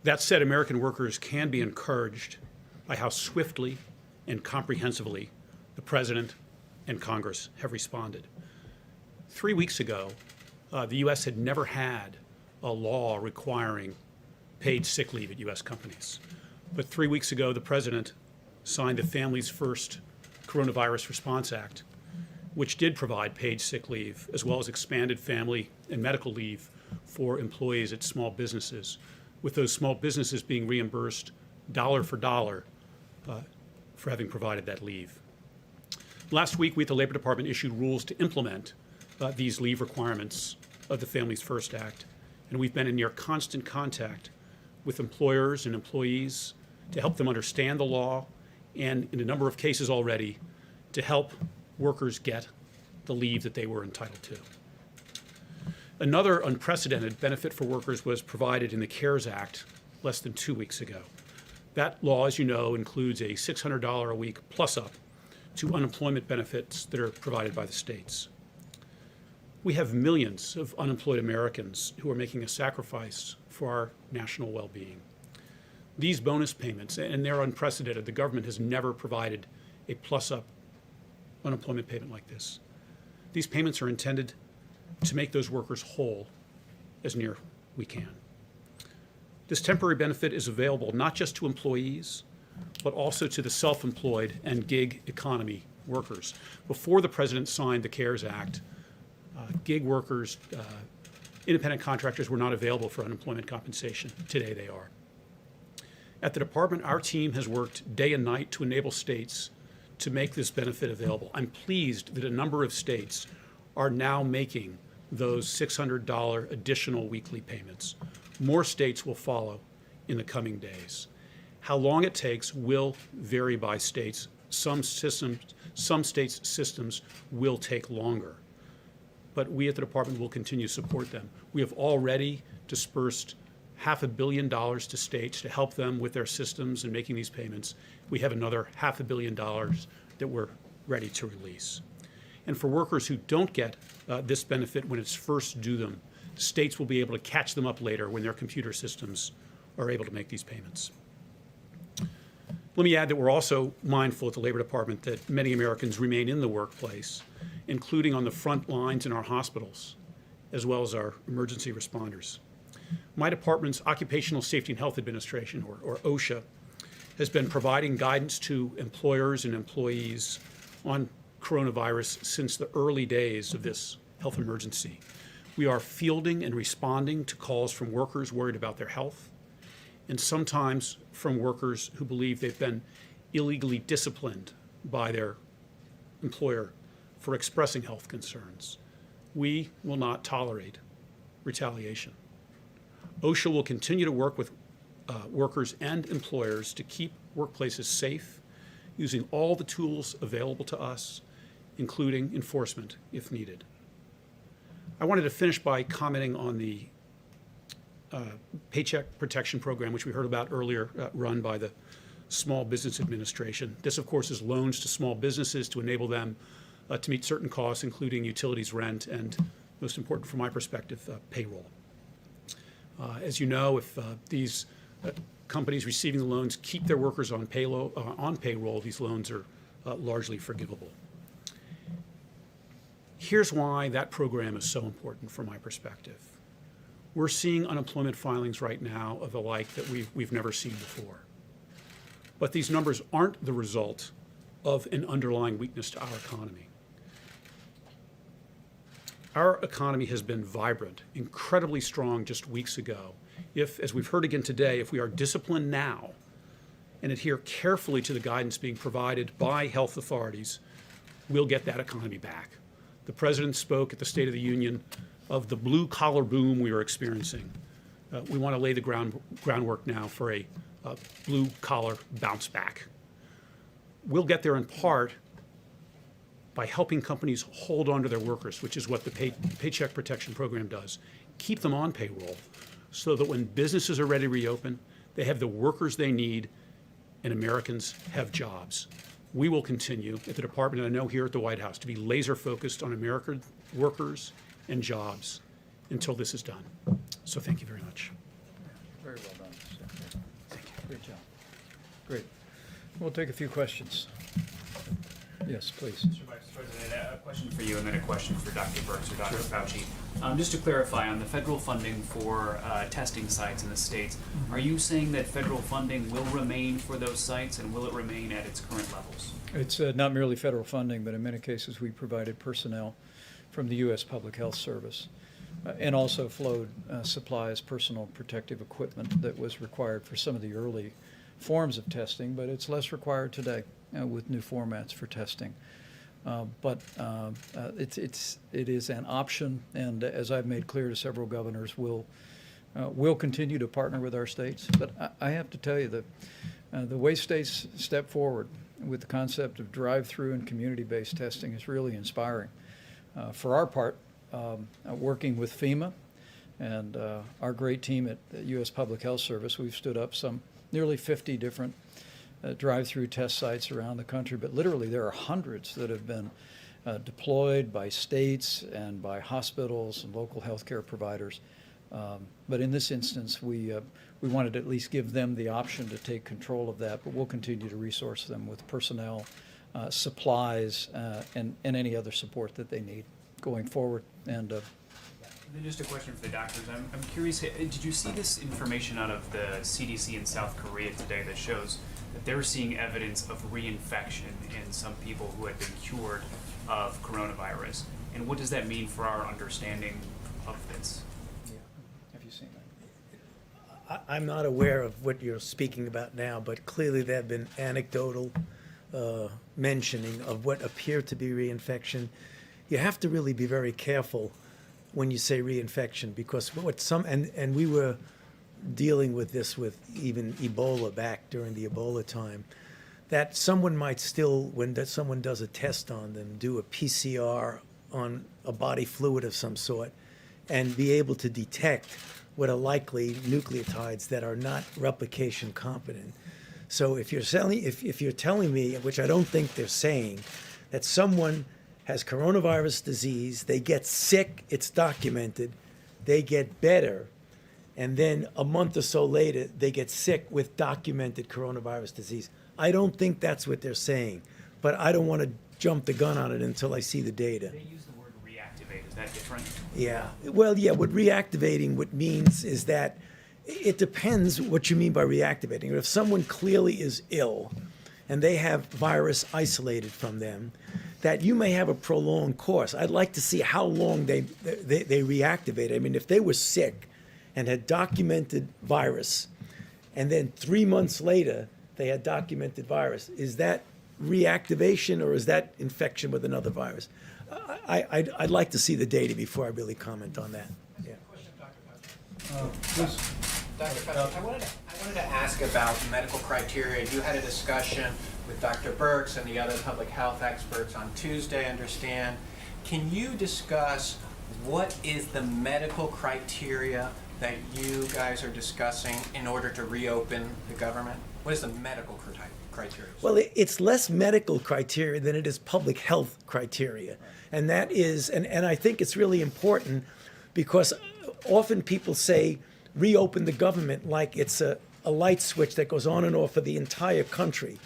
That said, American workers can be encouraged by how swiftly and comprehensively the President and Congress have responded. 3 weeks ago, the U.S. had never had a law requiring paid sick leave at U.S. companies. But 3 weeks ago, the President signed the Families First Coronavirus Response Act, which did provide paid sick leave, as well as expanded family and medical leave for employees at small businesses, with those small businesses being reimbursed dollar for dollar for having provided that leave. Last week, we at the Labor Department issued rules to implement these leave requirements of the Families First Act, and we've been in near constant contact with employers and employees to help them understand the law, and in a number of cases already, to help workers get the leave that they were entitled to. Another unprecedented benefit for workers was provided in the CARES Act less than 2 weeks ago. That law, as you know, includes a $600 a week plus-up to unemployment benefits that are provided by the states. We have millions of unemployed Americans who are making a sacrifice for our national well-being. These bonus payments, and they're unprecedented, the government has never provided a plus-up unemployment payment like this. These payments are intended to make those workers whole as near we can. This temporary benefit is available not just to employees, but also to the self-employed and gig economy workers. Before the President signed the CARES Act, gig workers, independent contractors were not available for unemployment compensation. Today they are. At the Department, our team has worked day and night to enable states to make this benefit available. I'm pleased that a number of states are now making those $600 additional weekly payments. More states will follow in the coming days. How long it takes will vary by states. Some states' systems will take longer. But we at the Department will continue to support them. We have already dispersed $500 million to states to help them with their systems and making these payments. We have another $500 million that we're ready to release. And for workers who don't get this benefit when it's first due them, states will be able to catch them up later when their computer systems are able to make these payments. Let me add that we're also mindful at the Labor Department that many Americans remain in the workplace, including on the front lines in our hospitals, as well as our emergency responders. My department's Occupational Safety and Health Administration, or OSHA, has been providing guidance to employers and employees on coronavirus since the early days of this health emergency. We are fielding and responding to calls from workers worried about their health, and sometimes from workers who believe they've been illegally disciplined by their employer for expressing health concerns. We will not tolerate retaliation. OSHA will continue to work with workers and employers to keep workplaces safe, using all the tools available to us, including enforcement if needed. I wanted to finish by commenting on the Paycheck Protection Program, which we heard about earlier, run by the Small Business Administration. This, of course, is loans to small businesses to enable them to meet certain costs, including utilities, rent, and, most important from my perspective, payroll. As you know, if these companies receiving the loans keep their workers on payroll, these loans are largely forgivable. Here's why that program is so important from my perspective. We're seeing unemployment filings right now of the like that we've never seen before. But these numbers aren't the result of an underlying weakness to our economy. Our economy has been vibrant, incredibly strong just weeks ago. If, as we've heard again today, if we are disciplined now and adhere carefully to the guidance being provided by health authorities, we'll get that economy back. The President spoke at the State of the Union of the blue-collar boom we are experiencing. We want to lay the groundwork now for a blue-collar bounce back. We'll get there in part by helping companies hold on to their workers, which is what the Paycheck Protection Program does. Keep them on payroll so that when businesses are ready to reopen, they have the workers they need and Americans have jobs. We will continue at the department, and I know here at the White House, to be laser focused on American workers and jobs until this is done. So thank you very much. Very well done. Thank you. Great job. Great. We'll take a few questions. Yes, please. Mr. Vice President, a question for you and then a question for Dr. Birx or Dr. Fauci. Just to clarify, on the federal funding for testing sites in the states, are you saying that federal funding will remain for those sites and will it remain at its current levels? It's not merely federal funding, but in many cases we provided personnel from the U.S. Public Health Service and also flowed supplies, personal protective equipment that was required for some of the early forms of testing, but it's less required today with new formats for testing. But it is an option, and as I've made clear to several governors, we'll continue to partner with our states. But I have to tell you that the way states step forward with the concept of drive-through and community-based testing is really inspiring. For our part, working with FEMA and our great team at the U.S. Public Health Service, we've stood up some nearly 50 different drive-through test sites around the country, but literally there are hundreds that have been deployed by states and by hospitals and local healthcare providers. But in this instance, we wanted to at least give them the option to take control of that, but we'll continue to resource them with personnel, supplies, and any other support that they need going forward. And then just a question for the doctors. I'm curious, did you see this information out of the CDC in South Korea today that shows that they're seeing evidence of reinfection in some people who had been cured of coronavirus? And what does that mean for our understanding of this? yeah, have you seen that? I'm not aware of what you're speaking about now, but clearly there have been anecdotal mentioning of what appeared to be reinfection. You have to really be very careful when you say reinfection, because and we were dealing with this with even Ebola back during the Ebola time, that someone might still, when someone does a test on them, do a PCR on a body fluid of some sort and be able to detect what are likely nucleotides that are not replication competent. So if you're telling me, which I don't think they're saying, that someone has coronavirus disease, they get sick, it's documented, they get better, and then a month or so later, they get sick with documented coronavirus disease. I don't think that's what they're saying, but I don't want to jump the gun on it until I see the data. They use the word reactivate. Is that different? Yeah. Well, yeah, what reactivating what means is that it depends what you mean by reactivating. If someone clearly is ill and they have virus isolated from them, that you may have a prolonged course. I'd like to see how long they reactivate. I mean, if they were sick and had documented virus, and then 3 months later they had documented virus, is that reactivation or is that infection with another virus? I'd like to see the data before I really comment on that. Yeah. Dr. Fauci, I wanted to ask about medical criteria. You had a discussion with Dr. Birx and the other public health experts on Tuesday, I understand. Can you discuss what is the medical criteria that you guys are discussing in order to reopen the government? What is the medical criteria? Well, it's less medical criteria than it is public health criteria. And that is, and I think it's really important because often people say reopen the government like it's a light switch that goes on and off for the entire country.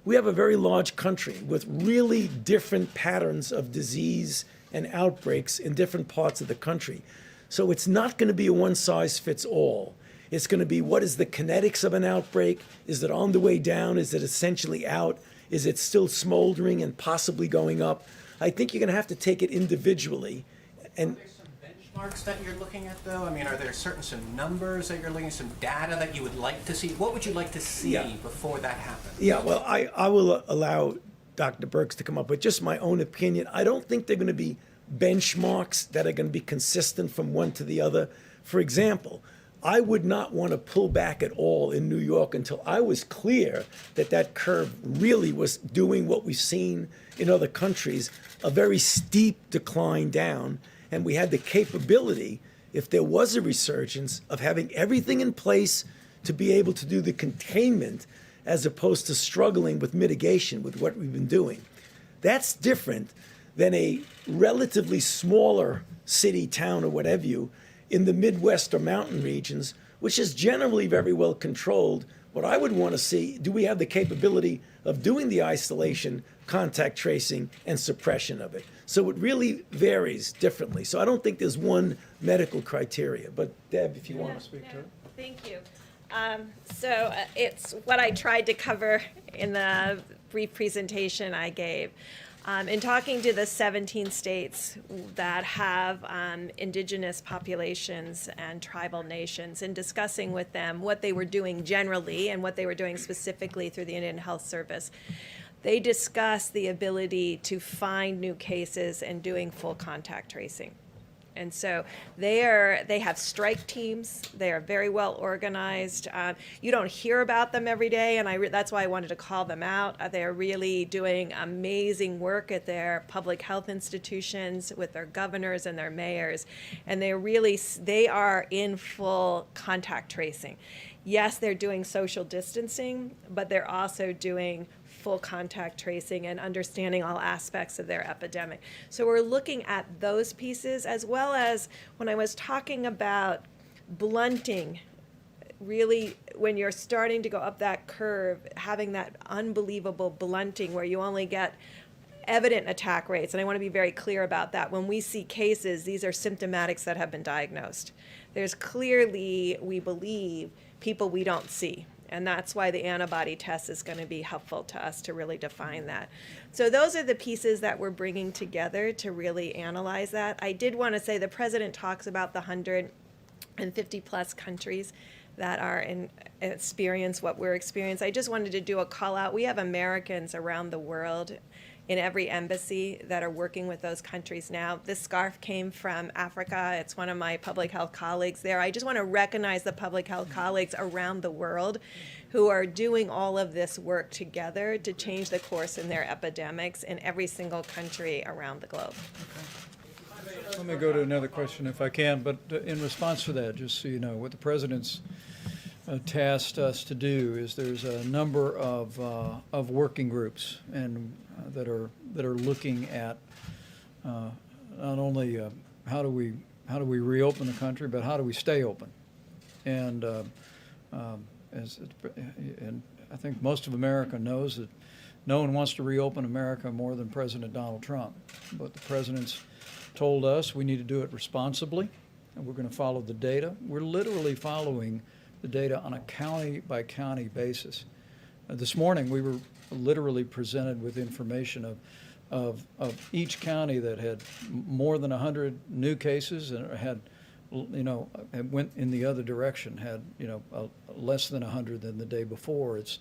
We have a very large country with really different patterns of disease and outbreaks in different parts of the country. So it's not going to be a one-size-fits-all. It's going to be, what is the kinetics of an outbreak? Is it on the way down? Is it essentially out? Is it still smoldering and possibly going up? I think you're going to have to take it individually. And Benchmarks that you're looking at, though? I mean, are there some numbers that you're looking at, some data that you would like to see? What would you like to see before that happens? yeah, well, I will allow Dr. Birx to come up with just my own opinion. I don't think they're going to be benchmarks that are going to be consistent from one to the other. For example, I would not want to pull back at all in New York until I was clear that that curve really was doing what we've seen in other countries, a very steep decline down, and we had the capability, if there was a resurgence, of having everything in place to be able to do the containment as opposed to struggling with mitigation with what we've been doing. That's different than a relatively smaller city, town, or whatever you, in the Midwest or mountain regions, which is generally very well controlled. What I would want to see, do we have the capability of doing the isolation, contact tracing, and suppression of it? So it really varies differently. So I don't think there's one medical criteria. But Deb, if you want to speak to it. Thank you. It's what I tried to cover in the brief presentation I gave. In talking to the 17 states that have indigenous populations and tribal nations and discussing with them what they were doing generally and what they were doing specifically through the Indian Health Service, they discussed the ability to find new cases and doing full contact tracing. And so they have strike teams. They are very well organized. You don't hear about them every day, and that's why I wanted to call them out. They are really doing amazing work at their public health institutions with their governors and their mayors, and they are in full contact tracing. Yes, they're doing social distancing, but they're also doing full contact tracing and understanding all aspects of their epidemic. So we're looking at those pieces, as well as when I was talking about blunting, really when you're starting to go up that curve, having that unbelievable blunting where you only get evident attack rates, and I want to be very clear about that. When we see cases, these are symptomatics that have been diagnosed. There's clearly, we believe, people we don't see. And that's why the antibody test is going to be helpful to us to really define that. So those are the pieces that we're bringing together to really analyze that. I did want to say the president talks about the 150 plus countries that are experience what we're experiencing. I just wanted to do a call out. We have Americans around the world in every embassy that are working with those countries now. This scarf came from Africa. It's one of my public health colleagues there. I just want to recognize the public health colleagues around the world who are doing all of this work together to change the course in their epidemics in every single country around the globe. Let me go to another question if I can, but in response to that, just so you know, what the president's tasked us to do is there's a number of working groups and that are looking at not only how do we reopen the country, but how do we stay open, and and I think most of America knows that no one wants to reopen America more than President Donald Trump, but the president's told us we need to do it responsibly, and we're going to follow the data. We're literally following the data on a county-by-county basis. This morning, we were literally presented with information of each county that had more than 100 new cases and had, went in the other direction, had, less than 100 than the day before. It's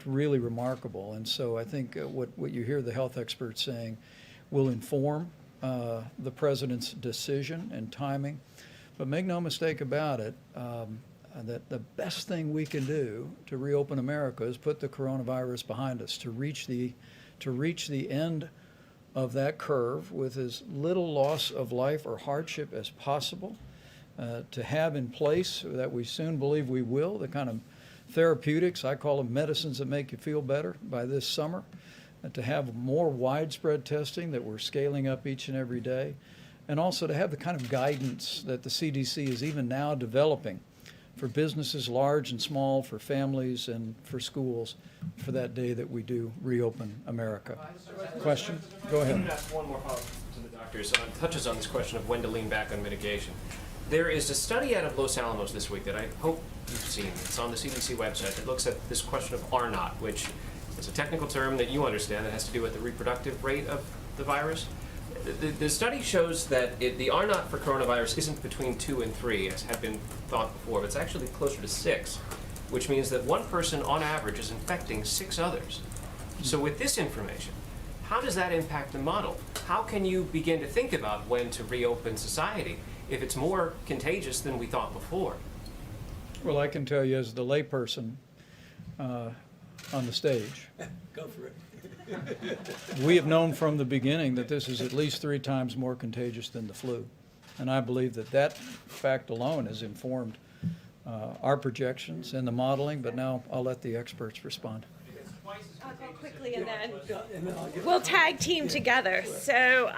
really remarkable. And so I think what you hear the health experts saying will inform the president's decision and timing. But make no mistake about it, that the best thing we can do to reopen America is put the coronavirus behind us, to reach the end of that curve with as little loss of life or hardship as possible, to have in place that we soon believe we will, the kind of therapeutics, I call them medicines that make you feel better, by this summer, and to have more widespread testing that we're scaling up each and every day, and also to have the kind of guidance that the CDC is even now developing for businesses large and small, for families and for schools, for that day that we do reopen America. Question? Go I'm ahead. going to ask one more follow-up to the doctors. It touches on this question of when to lean back on mitigation. There is a study out of Los Alamos this week that I hope you've seen. It's on the CDC website that looks at this question of R0, which is a technical term that you understand that has to do with the reproductive rate of the virus. The study shows that the R0 for coronavirus isn't between 2 and 3, as had been thought before, but it's actually closer to 6, which means that one person on average is infecting 6 others. So with this information, how does that impact the model? How can you begin to think about when to reopen society if it's more contagious than we thought before? Well, I can tell you as the layperson on the stage, Go for it. we have known from the beginning that this is at least 3 times more contagious than the flu. And I believe that that fact alone has informed our projections and the modeling, but now I'll let the experts respond. I'll go quickly and then we'll tag team together. So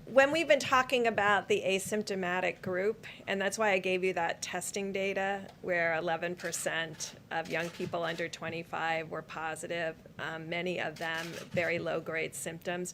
when we've been talking about the asymptomatic group, and that's why I gave you that testing data where 11% of young people under 25 were positive, many of them very low-grade symptoms.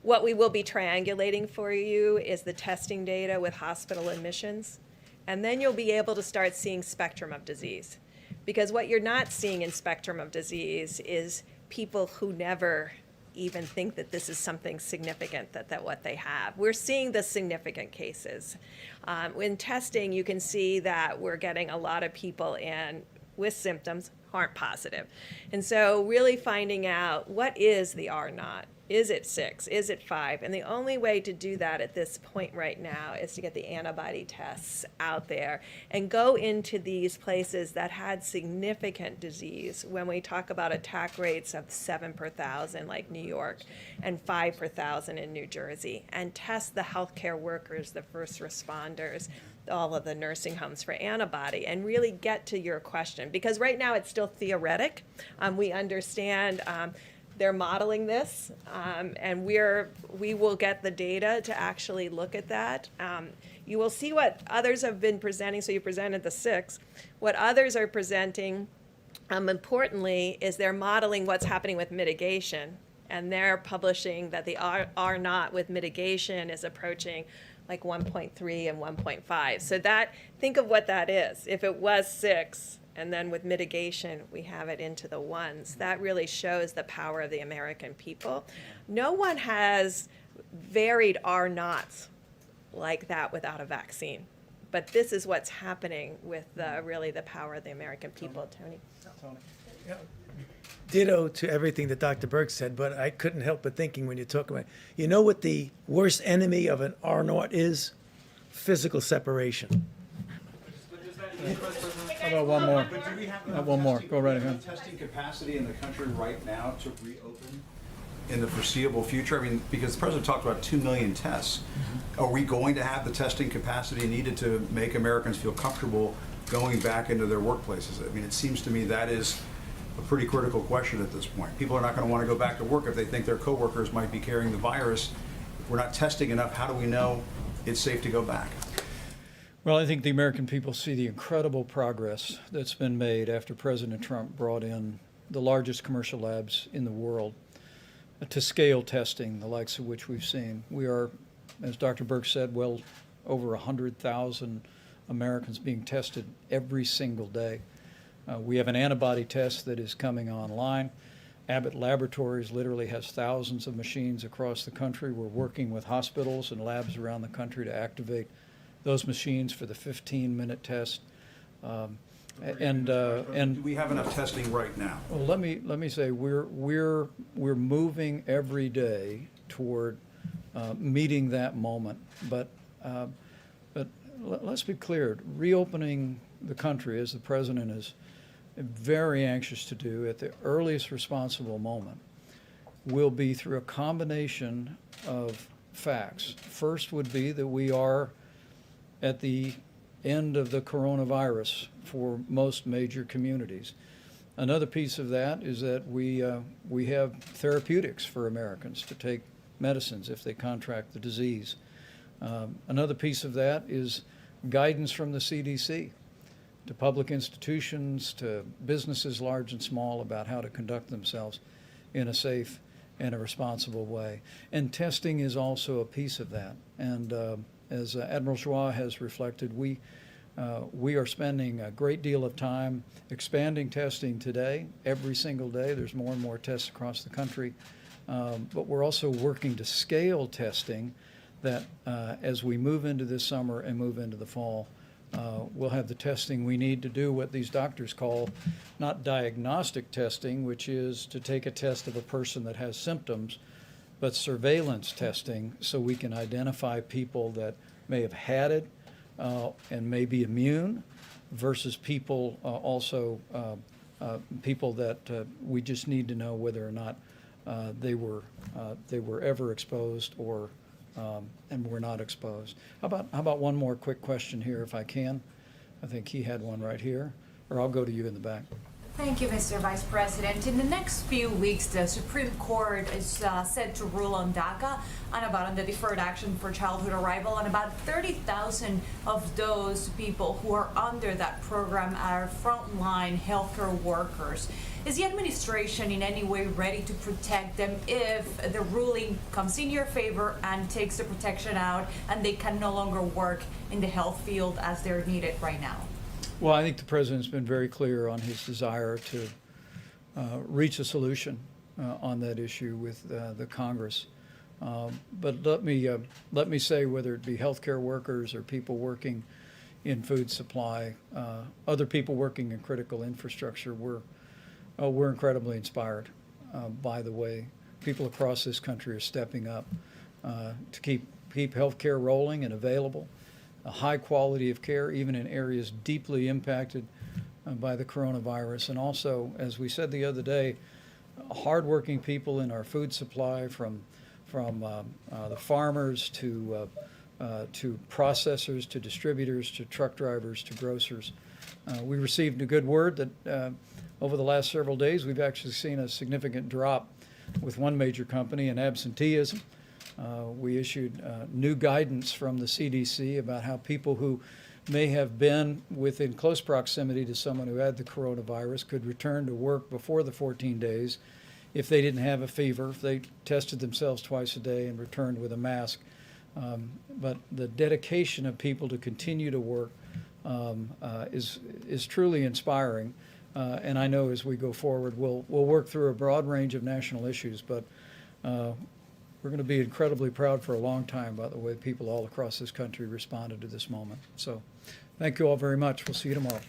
What we will be triangulating for you is the testing data with hospital admissions, and then you'll be able to start seeing spectrum of disease. Because what you're not seeing in spectrum of disease is people who never even think that this is something significant, that what they have. We're seeing the significant cases. In testing, you can see that we're getting a lot of people in with symptoms aren't positive. And so really finding out what is the R0. Is it 6? Is it 5? And the only way to do that at this point right now is to get the antibody tests out there and go into these places that had significant disease. When we talk about attack rates of 7 per 1,000 like New York and 5 per 1,000 in New Jersey, and test the healthcare workers, the first responders, all of the nursing homes for antibody, and really get to your question. Because right now it's still theoretic. We understand they're modeling this, and we will get the data to actually look at that. You will see what others have been presenting, so you presented the 6. What others are presenting, importantly, is they're modeling what's happening with mitigation, and they're publishing that the R0 with mitigation is approaching like 1.3 and 1.5. So that, think of what that is. If it was 6, and then with mitigation, we have it into the 1s. That really shows the power of the American people. No one has varied R0s like that without a vaccine. But this is what's happening with really the power of the American people. Tony? Yeah. Ditto to everything that Dr. Burke said, but I couldn't help but thinking when you talk about, you know what the worst enemy of an R0 is? Physical separation. How about one more? But do we have One more. Go right ahead. testing capacity in the country right now to reopen in the foreseeable future? I mean, because the president talked about 2 million tests. Are we going to have the testing capacity needed to make Americans feel comfortable going back into their workplaces? I mean, it seems to me that is a pretty critical question at this point. People are not going to want to go back to work if they think their coworkers might be carrying the virus. If we're not testing enough, how do we know it's safe to go back? Well, I think the American people see the incredible progress that's been made after President Trump brought in the largest commercial labs in the world to scale testing, the likes of which we've seen. We are, as Dr. Burke said, well over 100,000 Americans being tested every single day. We have an antibody test that is coming online. Abbott Laboratories literally has thousands of machines across the country. We're working with hospitals and labs around the country to activate those machines for the 15-minute test. Do we have enough testing right now? Well, let me say we're moving every day toward meeting that moment. But let's be clear, reopening the country, as the president is very anxious to do at the earliest responsible moment, will be through a combination of facts. First would be that we are at the end of the coronavirus for most major communities. Another piece of that is that we have therapeutics for Americans to take medicines if they contract the disease. Another piece of that is guidance from the CDC to public institutions, to businesses large and small, about how to conduct themselves in a safe and a responsible way. And testing is also a piece of that. And as Admiral Joie has reflected, we are spending a great deal of time expanding testing today. Every single day there's more and more tests across the country. But we're also working to scale testing that as we move into this summer and move into the fall, we'll have the testing we need to do what these doctors call not diagnostic testing, which is to take a test of a person that has symptoms, but surveillance testing, so we can identify people that may have had it and may be immune, versus people people that we just need to know whether or not they were ever exposed or and were not exposed. How about one more quick question here, if I can? I think he had one right here, or I'll go to you in the back. Thank you, Mr. Vice President. In the next few weeks, the Supreme Court is set to rule on DACA and on the deferred action for childhood arrival, and about 30,000 of those people who are under that program are frontline healthcare workers. Is the administration in any way ready to protect them if the ruling comes in your favor and takes the protection out and they can no longer work in the health field as they're needed right now? Well, I think the president's been very clear on his desire to reach a solution on that issue with the Congress. But let me say, whether it be healthcare workers or people working in food supply, other people working in critical infrastructure, we're incredibly inspired by the way people across this country are stepping up to keep healthcare rolling and available. A high quality of care, even in areas deeply impacted by the coronavirus. And also, as we said the other day, hardworking people in our food supply, from the farmers to processors, to distributors, to truck drivers, to grocers. We received a good word that over the last several days, we've actually seen a significant drop with one major company in absenteeism. We issued new guidance from the CDC about how people who may have been within close proximity to someone who had the coronavirus could return to work before the 14 days if they didn't have a fever, if they tested themselves twice a day and returned with a mask. But the dedication of people to continue to work is truly inspiring. And I know as we go forward, we'll work through a broad range of national issues, but we're going to be incredibly proud for a long time by the way people all across this country responded to this moment. So thank you all very much. We'll see you tomorrow.